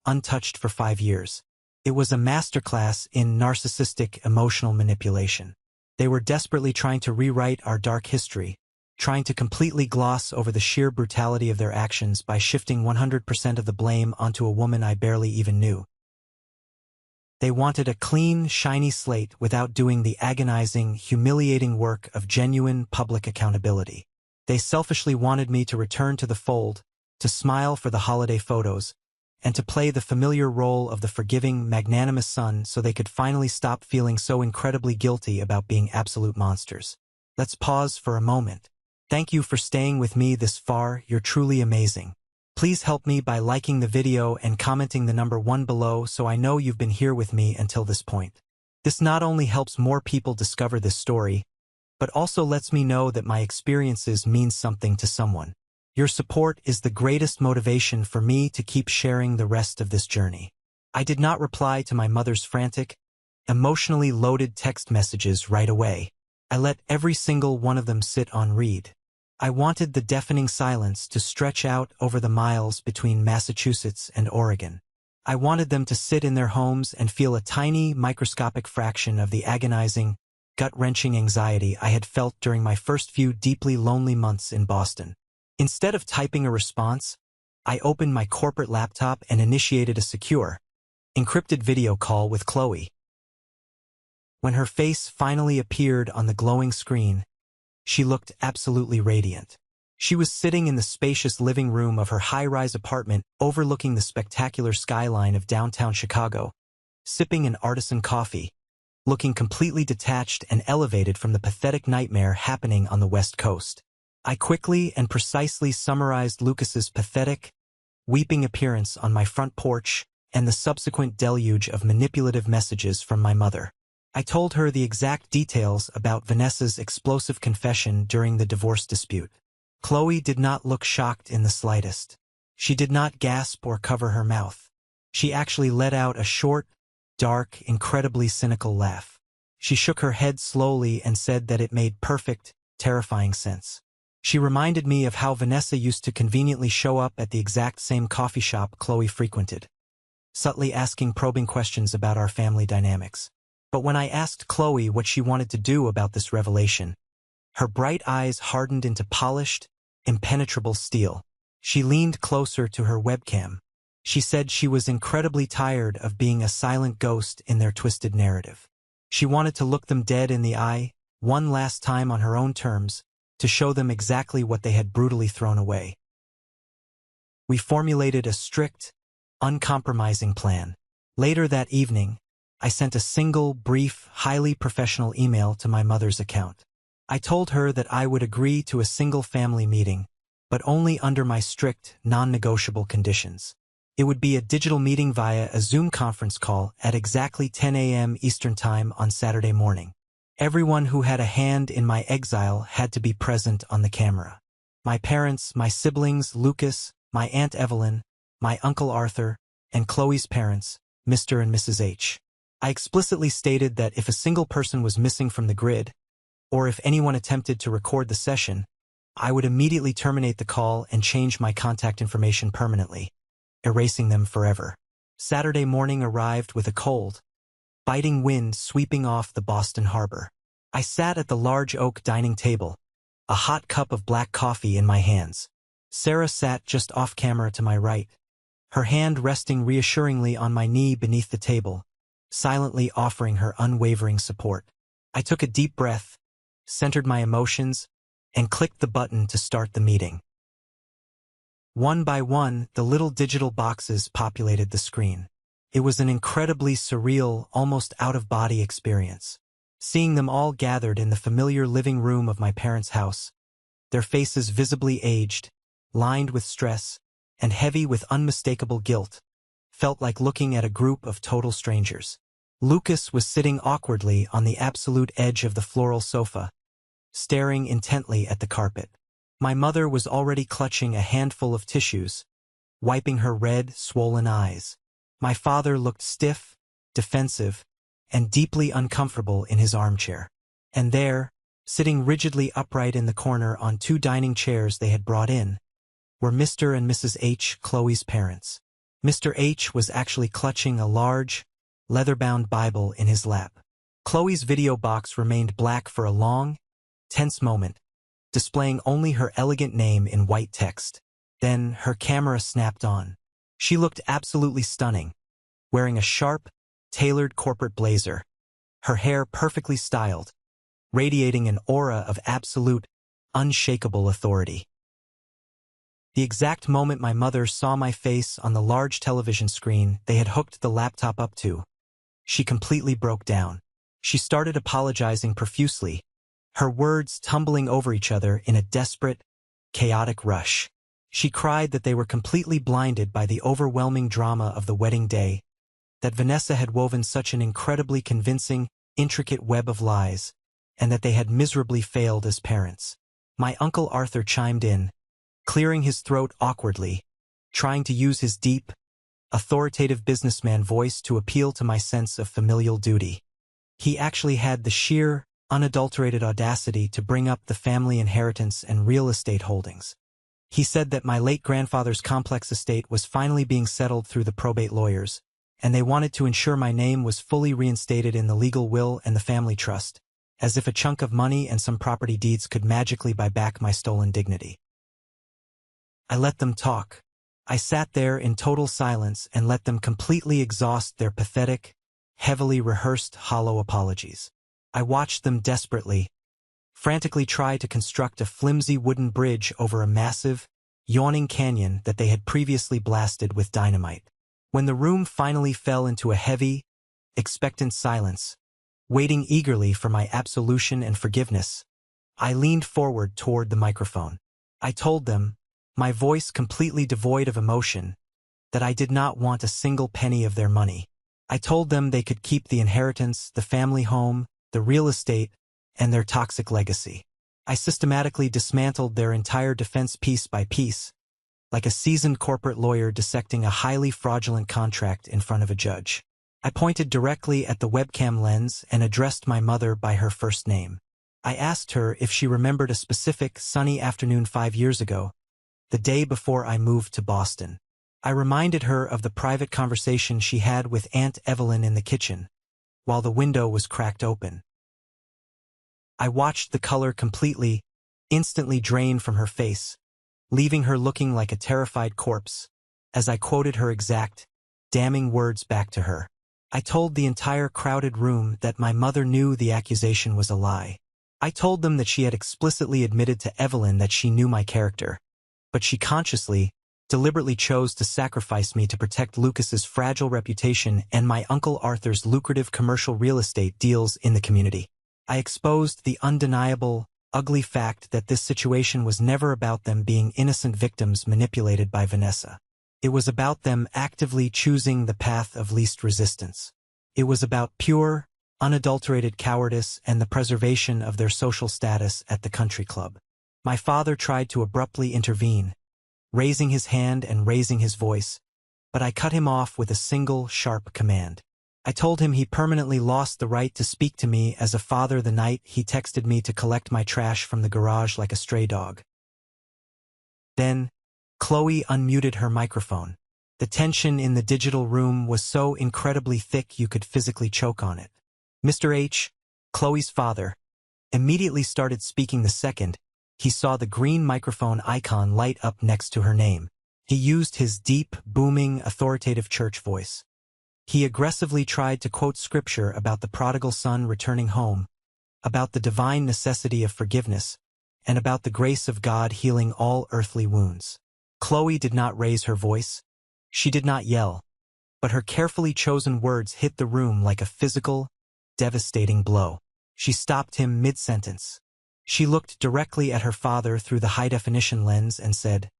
untouched for 5 years. It was a masterclass in narcissistic emotional manipulation. They were desperately trying to rewrite our dark history, trying to completely gloss over the sheer brutality of their actions by shifting 100% of the blame onto a woman I barely even knew. They wanted a clean, shiny slate without doing the agonizing, humiliating work of genuine public accountability. They selfishly wanted me to return to the fold, to smile for the holiday photos, and to play the familiar role of the forgiving, magnanimous son so they could finally stop feeling so incredibly guilty about being absolute monsters. Let's pause for a moment. Thank you for staying with me this far. You're truly amazing. Please help me by liking the video and commenting the number 1 below so I know you've been here with me until this point. This not only helps more people discover this story, but also lets me know that my experiences mean something to someone. Your support is the greatest motivation for me to keep sharing the rest of this journey. I did not reply to my mother's frantic, emotionally loaded text messages right away. I let every single one of them sit on read. I wanted the deafening silence to stretch out over the miles between Massachusetts and Oregon. I wanted them to sit in their homes and feel a tiny, microscopic fraction of the agonizing, gut-wrenching anxiety I had felt during my first few deeply lonely months in Boston. Instead of typing a response, I opened my corporate laptop and initiated a secure, encrypted video call with Qley. When her face finally appeared on the glowing screen, she looked absolutely radiant. She was sitting in the spacious living room of her high-rise apartment overlooking the spectacular skyline of downtown Chicago, sipping an artisan coffee, looking completely detached and elevated from the pathetic nightmare happening on the West Coast. I quickly and precisely summarized Lucas's pathetic, weeping appearance on my front porch and the subsequent deluge of manipulative messages from my mother. I told her the exact details about Vanessa's explosive confession during the divorce dispute. Qley did not look shocked in the slightest. She did not gasp or cover her mouth. She actually let out a short, dark, incredibly cynical laugh. She shook her head slowly and said that it made perfect, terrifying sense. She reminded me of how Vanessa used to conveniently show up at the exact same coffee shop Qley frequented, subtly asking probing questions about our family dynamics. But when I asked Qley what she wanted to do about this revelation, her bright eyes hardened into polished, impenetrable steel. She leaned closer to her webcam. She said she was incredibly tired of being a silent ghost in their twisted narrative. She wanted to look them dead in the eye, one last time on her own terms, to show them exactly what they had brutally thrown away. We formulated a strict, uncompromising plan. Later that evening, I sent a single, brief, highly professional email to my mother's account. I told her that I would agree to a single family meeting, but only under my strict, non-negotiable conditions. It would be a digital meeting via a Zoom conference call at exactly 10 a.m. Eastern Time on Saturday morning. Everyone who had a hand in my exile had to be present on the camera. My parents, my siblings, Lucas, my Aunt Evelyn, my Uncle Arthur, and Chloe's parents, Mr. and Mrs. H. I explicitly stated that if a single person was missing from the grid, or if anyone attempted to record the session, I would immediately terminate the call and change my contact information permanently, erasing them forever. Saturday morning arrived with a cold, biting wind sweeping off the Boston harbor. I sat at the large oak dining table, a hot cup of black coffee in my hands. Sarah sat just off camera to my right, her hand resting reassuringly on my knee beneath the table, silently offering her unwavering support. I took a deep breath, centered my emotions, and clicked the button to start the meeting. One by one, the little digital boxes populated the screen. It was an incredibly surreal, almost out-of-body experience. Seeing them all gathered in the familiar living room of my parents' house, their faces visibly aged, lined with stress, and heavy with unmistakable guilt, felt like looking at a group of total strangers. Lucas was sitting awkwardly on the absolute edge of the floral sofa, staring intently at the carpet. My mother was already clutching a handful of tissues, wiping her red, swollen eyes. My father looked stiff, defensive, and deeply uncomfortable in his armchair. And there, sitting rigidly upright in the corner on two dining chairs they had brought in, were Mr. and Mrs. H, Chloe's parents. Mr. H was actually clutching a large, leather-bound Bible in his lap. Chloe's video box remained black for a long, tense moment, displaying only her elegant name in white text. Then her camera snapped on. She looked absolutely stunning, wearing a sharp, tailored corporate blazer, her hair perfectly styled, radiating an aura of absolute, unshakable authority. The exact moment my mother saw my face on the large television screen they had hooked the laptop up to, she completely broke down. She started apologizing profusely, her words tumbling over each other in a desperate, chaotic rush. She cried that they were completely blinded by the overwhelming drama of the wedding day, that Vanessa had woven such an incredibly convincing, intricate web of lies, and that they had miserably failed as parents. My Uncle Arthur chimed in, clearing his throat awkwardly, trying to use his deep, authoritative businessman voice to appeal to my sense of familial duty. He actually had the sheer, unadulterated audacity to bring up the family inheritance and real estate holdings. He said that my late grandfather's complex estate was finally being settled through the probate lawyers, and they wanted to ensure my name was fully reinstated in the legal will and the family trust, as if a chunk of money and some property deeds could magically buy back my stolen dignity. I let them talk. I sat there in total silence and let them completely exhaust their pathetic, heavily rehearsed, hollow apologies. I watched them desperately, frantically try to construct a flimsy wooden bridge over a massive, yawning canyon that they had previously blasted with dynamite. When the room finally fell into a heavy, expectant silence, waiting eagerly for my absolution and forgiveness, I leaned forward toward the microphone. I told them, my voice completely devoid of emotion, that I did not want a single penny of their money. I told them they could keep the inheritance, the family home, the real estate, and their toxic legacy. I systematically dismantled their entire defense piece by piece, like a seasoned corporate lawyer dissecting a highly fraudulent contract in front of a judge. I pointed directly at the webcam lens and addressed my mother by her first name. I asked her if she remembered a specific sunny afternoon 5 years ago, the day before I moved to Boston. I reminded her of the private conversation she had with Aunt Evelyn in the kitchen, while the window was cracked open. I watched the color instantly drain from her face, leaving her looking like a terrified corpse, as I quoted her exact, damning words back to her. I told the entire crowded room that my mother knew the accusation was a lie. I told them that she had explicitly admitted to Evelyn that she knew my character, but she deliberately chose to sacrifice me to protect Lucas's fragile reputation and my Uncle Arthur's lucrative commercial real estate deals in the community. I exposed the undeniable, ugly fact that this situation was never about them being innocent victims manipulated by Vanessa. It was about them actively choosing the path of least resistance. It was about pure, unadulterated cowardice and the preservation of their social status at the country club. My father tried to abruptly intervene, raising his hand and raising his voice, but I cut him off with a single, sharp command. I told him he permanently lost the right to speak to me as a father the night he texted me to collect my trash from the garage like a stray dog. Then, Qley unmuted her microphone. The tension in the digital room was so incredibly thick you could physically choke on it. Mr. H, Qley's father, immediately started speaking the second he saw the green microphone icon light up next to her name. He used his deep, booming, authoritative church voice. He aggressively tried to quote scripture about the prodigal son returning home, about the divine necessity of forgiveness, and about the grace of God healing all earthly wounds. Qley did not raise her voice. She did not yell, but her carefully chosen words hit the room like a physical, devastating blow. She stopped him mid-sentence. She looked directly at her father through the high-definition lens and said,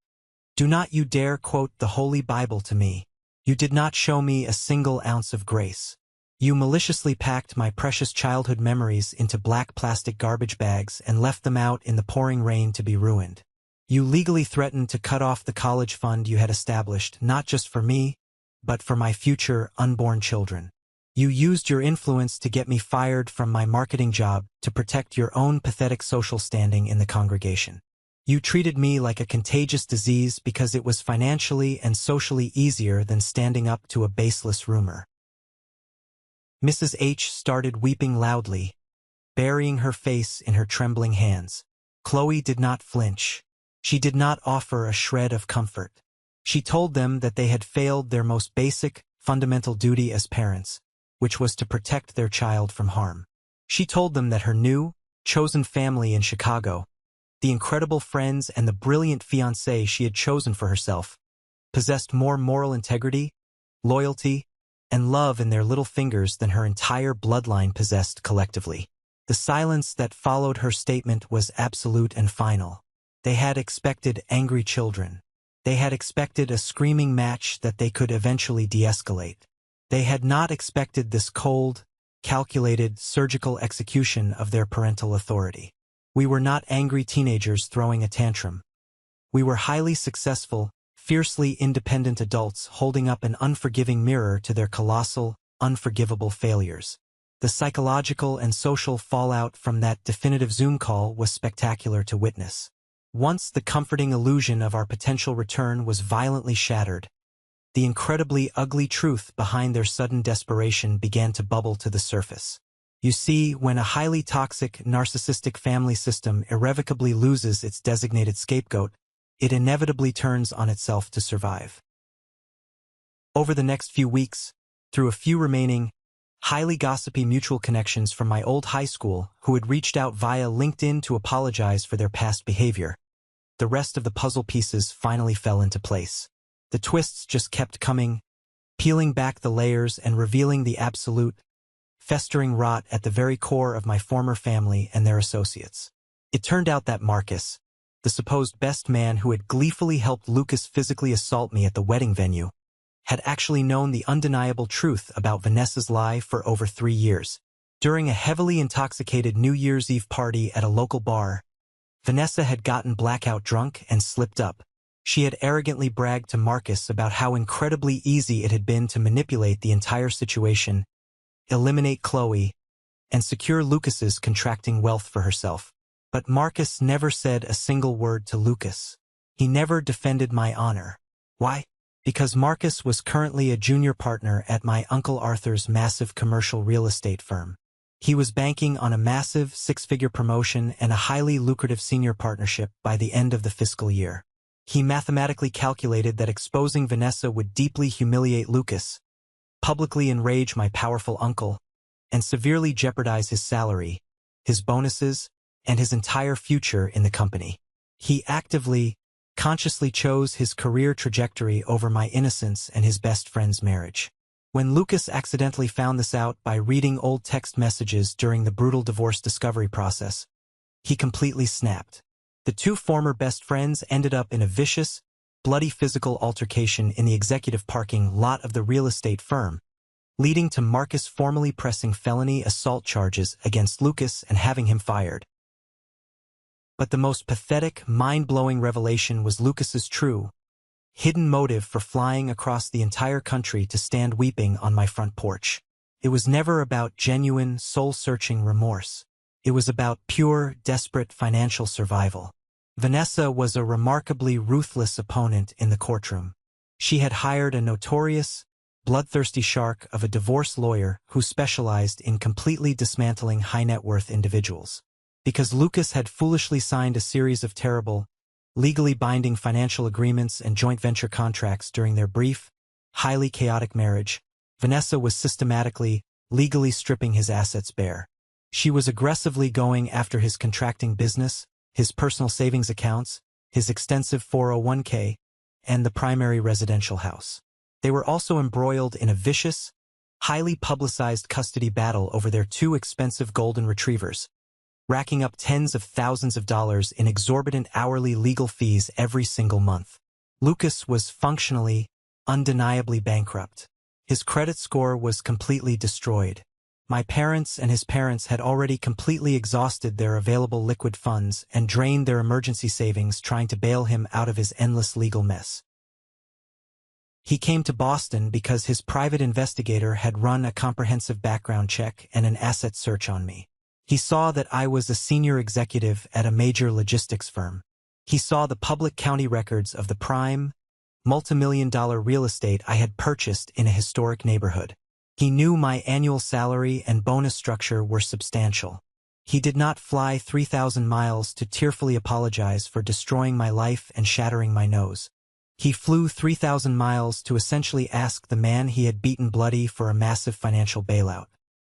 "Do not you dare quote the Holy Bible to me. You did not show me a single ounce of grace. You maliciously packed my precious childhood memories into black plastic garbage bags and left them out in the pouring rain to be ruined. You legally threatened to cut off the college fund you had established, not just for me, but for my future unborn children. You used your influence to get me fired from my marketing job to protect your own pathetic social standing in the congregation. You treated me like a contagious disease because it was financially and socially easier than standing up to a baseless rumor." Mrs. H started weeping loudly, burying her face in her trembling hands. Qley did not flinch. She did not offer a shred of comfort. She told them that they had failed their most basic, fundamental duty as parents, which was to protect their child from harm. She told them that her new, chosen family in Chicago, the incredible friends and the brilliant fiancé she had chosen for herself, possessed more moral integrity, loyalty, and love in their little fingers than her entire bloodline possessed collectively. The silence that followed her statement was absolute and final. They had expected angry children. They had expected a screaming match that they could eventually de-escalate. They had not expected this cold, calculated, surgical execution of their parental authority. We were not angry teenagers throwing a tantrum. We were highly successful, fiercely independent adults holding up an unforgiving mirror to their colossal, unforgivable failures. The psychological and social fallout from that definitive Zoom call was spectacular to witness. Once the comforting illusion of our potential return was violently shattered, the incredibly ugly truth behind their sudden desperation began to bubble to the surface. You see, when a highly toxic, narcissistic family system irrevocably loses its designated scapegoat, it inevitably turns on itself to survive. Over the next few weeks, through a few remaining, highly gossipy mutual connections from my old high school who had reached out via LinkedIn to apologize for their past behavior, the rest of the puzzle pieces finally fell into place. The twists just kept coming, peeling back the layers and revealing the absolute, festering rot at the very core of my former family and their associates. It turned out that Marcus, the supposed best man who had gleefully helped Lucas physically assault me at the wedding venue, had actually known the undeniable truth about Vanessa's lie for over 3 years. During a heavily intoxicated New Year's Eve party at a local bar, Vanessa had gotten blackout drunk and slipped up. She had arrogantly bragged to Marcus about how incredibly easy it had been to manipulate the entire situation, eliminate Qley, and secure Lucas's contracting wealth for herself. But Marcus never said a single word to Lucas. He never defended my honor. Why? Because Marcus was currently a junior partner at my Uncle Arthur's massive commercial real estate firm. He was banking on a massive six-figure promotion and a highly lucrative senior partnership by the end of the fiscal year. He mathematically calculated that exposing Vanessa would deeply humiliate Lucas, publicly enrage my powerful uncle, and severely jeopardize his salary, his bonuses, and his entire future in the company. He actively, consciously chose his career trajectory over my innocence and his best friend's marriage. When Lucas accidentally found this out by reading old text messages during the brutal divorce discovery process, he completely snapped. The two former best friends ended up in a vicious, bloody physical altercation in the executive parking lot of the real estate firm, leading to Marcus formally pressing felony assault charges against Lucas and having him fired. But the most pathetic, mind-blowing revelation was Lucas's true, hidden motive for flying across the entire country to stand weeping on my front porch. It was never about genuine, soul-searching remorse. It was about pure, desperate financial survival. Vanessa was a remarkably ruthless opponent in the courtroom. She had hired a notorious, bloodthirsty shark of a divorce lawyer who specialized in completely dismantling high-net-worth individuals. Because Lucas had foolishly signed a series of terrible, legally binding financial agreements and joint venture contracts during their brief, highly chaotic marriage, Vanessa was systematically, legally stripping his assets bare. She was aggressively going after his contracting business, his personal savings accounts, his extensive 401k, and the primary residential house. They were also embroiled in a vicious, highly publicized custody battle over their two expensive golden retrievers, racking up tens of thousands of dollars in exorbitant hourly legal fees every single month. Lucas was functionally, undeniably bankrupt. His credit score was completely destroyed. My parents and his parents had already completely exhausted their available liquid funds and drained their emergency savings trying to bail him out of his endless legal mess. He came to Boston because his private investigator had run a comprehensive background check and an asset search on me. He saw that I was a senior executive at a major logistics firm. He saw the public county records of the prime, multimillion-dollar real estate I had purchased in a historic neighborhood. He knew my annual salary and bonus structure were substantial. He did not fly 3,000 miles to tearfully apologize for destroying my life and shattering my nose. He flew 3,000 miles to essentially ask the man he had beaten bloody for a massive financial bailout.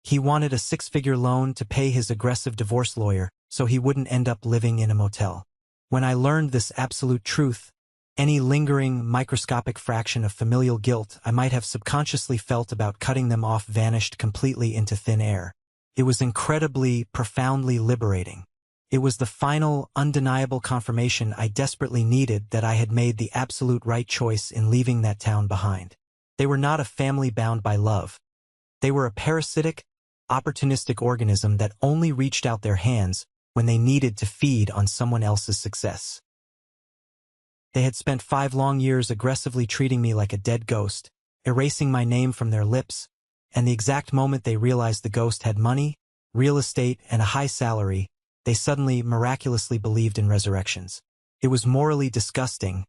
He wanted a six-figure loan to pay his aggressive divorce lawyer so he wouldn't end up living in a motel. When I learned this absolute truth, any lingering, microscopic fraction of familial guilt I might have subconsciously felt about cutting them off vanished completely into thin air. It was incredibly, profoundly liberating. It was the final, undeniable confirmation I desperately needed that I had made the absolute right choice in leaving that town behind. They were not a family bound by love. They were a parasitic, opportunistic organism that only reached out their hands when they needed to feed on someone else's success. They had spent 5 long years aggressively treating me like a dead ghost, erasing my name from their lips, and the exact moment they realized the ghost had money, real estate, and a high salary, they suddenly miraculously believed in resurrections. It was morally disgusting,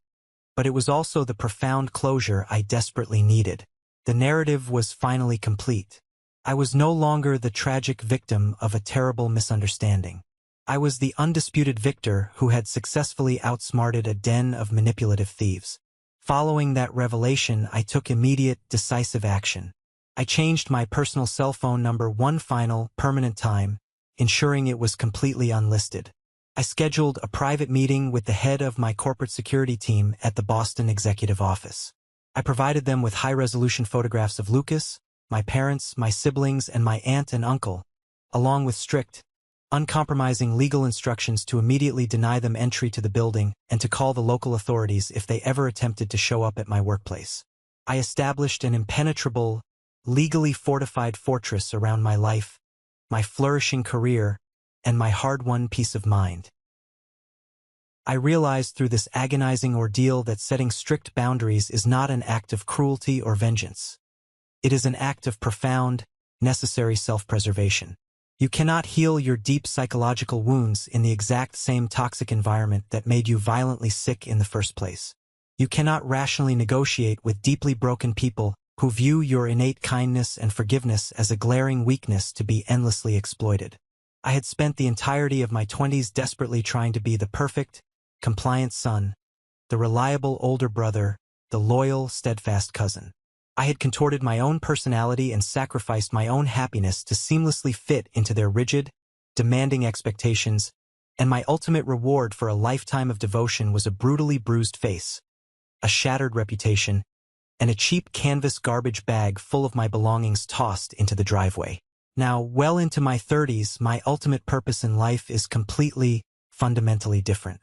but it was also the profound closure I desperately needed. The narrative was finally complete. I was no longer the tragic victim of a terrible misunderstanding. I was the undisputed victor who had successfully outsmarted a den of manipulative thieves. Following that revelation, I took immediate, decisive action. I changed my personal cell phone number one final, permanent time, ensuring it was completely unlisted. I scheduled a private meeting with the head of my corporate security team at the Boston executive office. I provided them with high-resolution photographs of Lucas, my parents, my siblings, and my aunt and uncle, along with strict, uncompromising legal instructions to immediately deny them entry to the building and to call the local authorities if they ever attempted to show up at my workplace. I established an impenetrable, legally fortified fortress around my life, my flourishing career, and my hard-won peace of mind. I realized through this agonizing ordeal that setting strict boundaries is not an act of cruelty or vengeance. It is an act of profound, necessary self-preservation. You cannot heal your deep psychological wounds in the exact same toxic environment that made you violently sick in the first place. You cannot rationally negotiate with deeply broken people who view your innate kindness and forgiveness as a glaring weakness to be endlessly exploited. I had spent the entirety of my 20s desperately trying to be the perfect, compliant son, the reliable older brother, the loyal, steadfast cousin. I had contorted my own personality and sacrificed my own happiness to seamlessly fit into their rigid, demanding expectations, and my ultimate reward for a lifetime of devotion was a brutally bruised face, a shattered reputation, and a cheap canvas garbage bag full of my belongings tossed into the driveway. Now, well into my 30s, my ultimate purpose in life is completely, fundamentally different.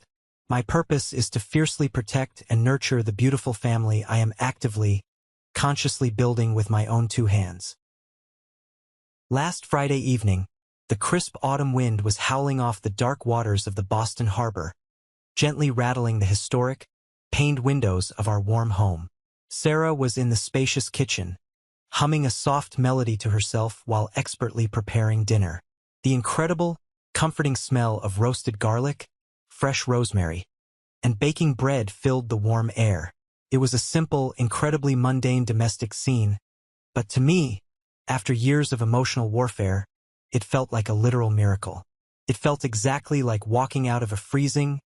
My purpose is to fiercely protect and nurture the beautiful family I am actively, consciously building with my own two hands. Last Friday evening, the crisp autumn wind was howling off the dark waters of the Boston Harbor, gently rattling the historic, paned windows of our warm home. Sarah was in the spacious kitchen, humming a soft melody to herself while expertly preparing dinner. The incredible, comforting smell of roasted garlic, fresh rosemary, and baking bread filled the warm air. It was a simple, incredibly mundane domestic scene, but to me, after years of emotional warfare, it felt like a literal miracle. It felt exactly like walking out of a freezing,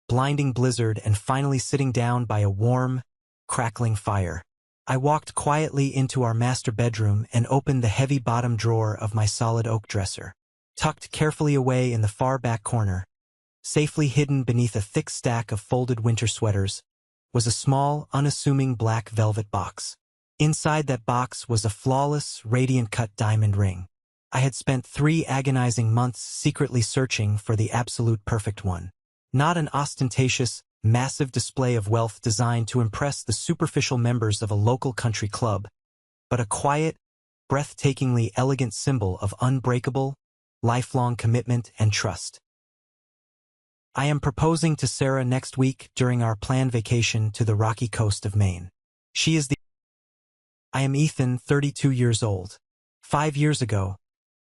blinding blizzard and finally sitting down by a warm, crackling fire. I walked quietly into our master bedroom and opened the heavy bottom drawer of my solid oak dresser. Tucked carefully away in the far back corner, safely hidden beneath a thick stack of folded winter sweaters, was a small, unassuming black velvet box. Inside that box was a flawless, radiant-cut diamond ring. I had spent 3 agonizing months secretly searching for the absolute perfect one. Not an ostentatious, massive display of wealth designed to impress the superficial members of a local country club, but a quiet, breathtakingly elegant symbol of unbreakable, lifelong commitment and trust. I am proposing to Sarah next week during our planned vacation to the rocky coast of Maine. I am Ethan, 32 years old. 5 years ago,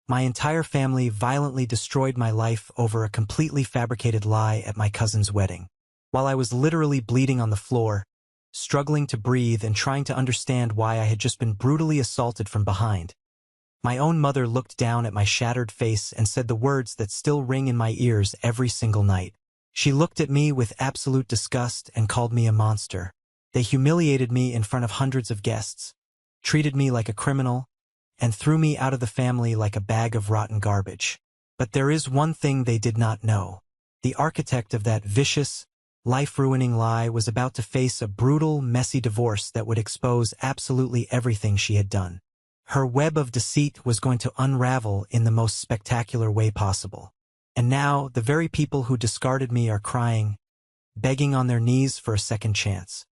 my entire family violently destroyed my life over a completely fabricated lie at my cousin's wedding. While I was literally bleeding on the floor, struggling to breathe and trying to understand why I had just been brutally assaulted from behind, my own mother looked down at my shattered face and said the words that still ring in my ears every single night. She looked at me with absolute disgust and called me a monster. They humiliated me in front of hundreds of guests, treated me like a criminal, and threw me out of the family like a bag of rotten garbage. But there is one thing they did not know. The architect of that vicious, life-ruining lie was about to face a brutal, messy divorce that would expose absolutely everything she had done. Her web of deceit was going to unravel in the most spectacular way possible. And now, the very people who discarded me are crying, begging on their knees for a second chance.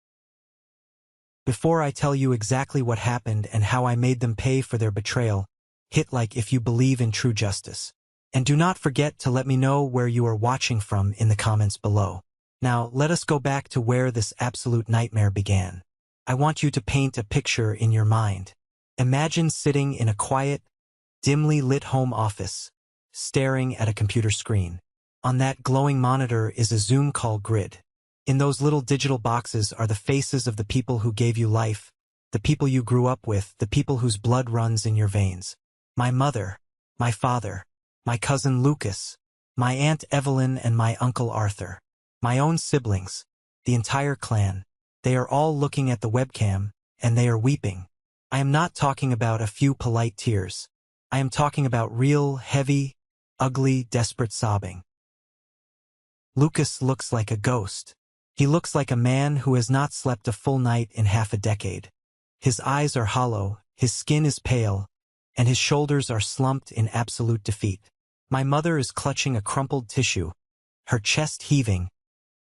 Before I tell you exactly what happened and how I made them pay for their betrayal, hit like if you believe in true justice. And do not forget to let me know where you are watching from in the comments below. Now, let us go back to where this absolute nightmare began. I want you to paint a picture in your mind. Imagine sitting in a quiet, dimly lit home office, staring at a computer screen. On that glowing monitor is a Zoom call grid. In those little digital boxes are the faces of the people who gave you life, the people you grew up with, the people whose blood runs in your veins. My mother, my father, my cousin Lucas, my Aunt Evelyn and my Uncle Arthur, my own siblings, the entire clan. They are all looking at the webcam, and they are weeping. I am not talking about a few polite tears. I am talking about real, heavy, ugly, desperate sobbing. Lucas looks like a ghost. He looks like a man who has not slept a full night in half a decade. His eyes are hollow, his skin is pale, and his shoulders are slumped in absolute defeat. My mother is clutching a crumpled tissue, her chest heaving,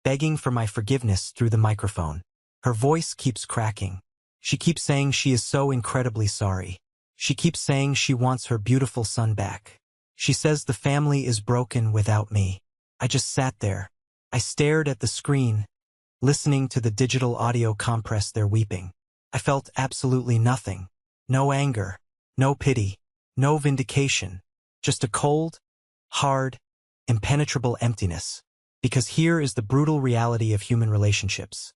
begging for my forgiveness through the microphone. Her voice keeps cracking. She keeps saying she is so incredibly sorry. She keeps saying she wants her beautiful son back. She says the family is broken without me. I just sat there. I stared at the screen, listening to the digital audio compress their weeping. I felt absolutely nothing. No anger, no pity, no vindication. Just a cold, hard, impenetrable emptiness. Because here is the brutal reality of human relationships.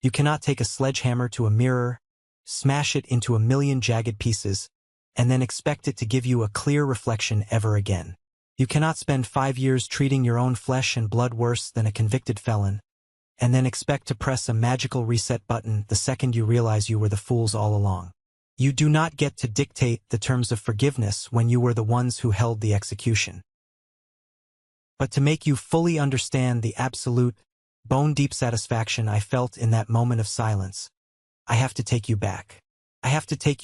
You cannot take a sledgehammer to a mirror, smash it into a million jagged pieces, and then expect it to give you a clear reflection ever again. You cannot spend 5 years treating your own flesh and blood worse than a convicted felon, and then expect to press a magical reset button the second you realize you were the fools all along. You do not get to dictate the terms of forgiveness when you were the ones who held the execution. But to make you fully understand the absolute, bone-deep satisfaction I felt in that moment of silence, I have to take you back. I have to take you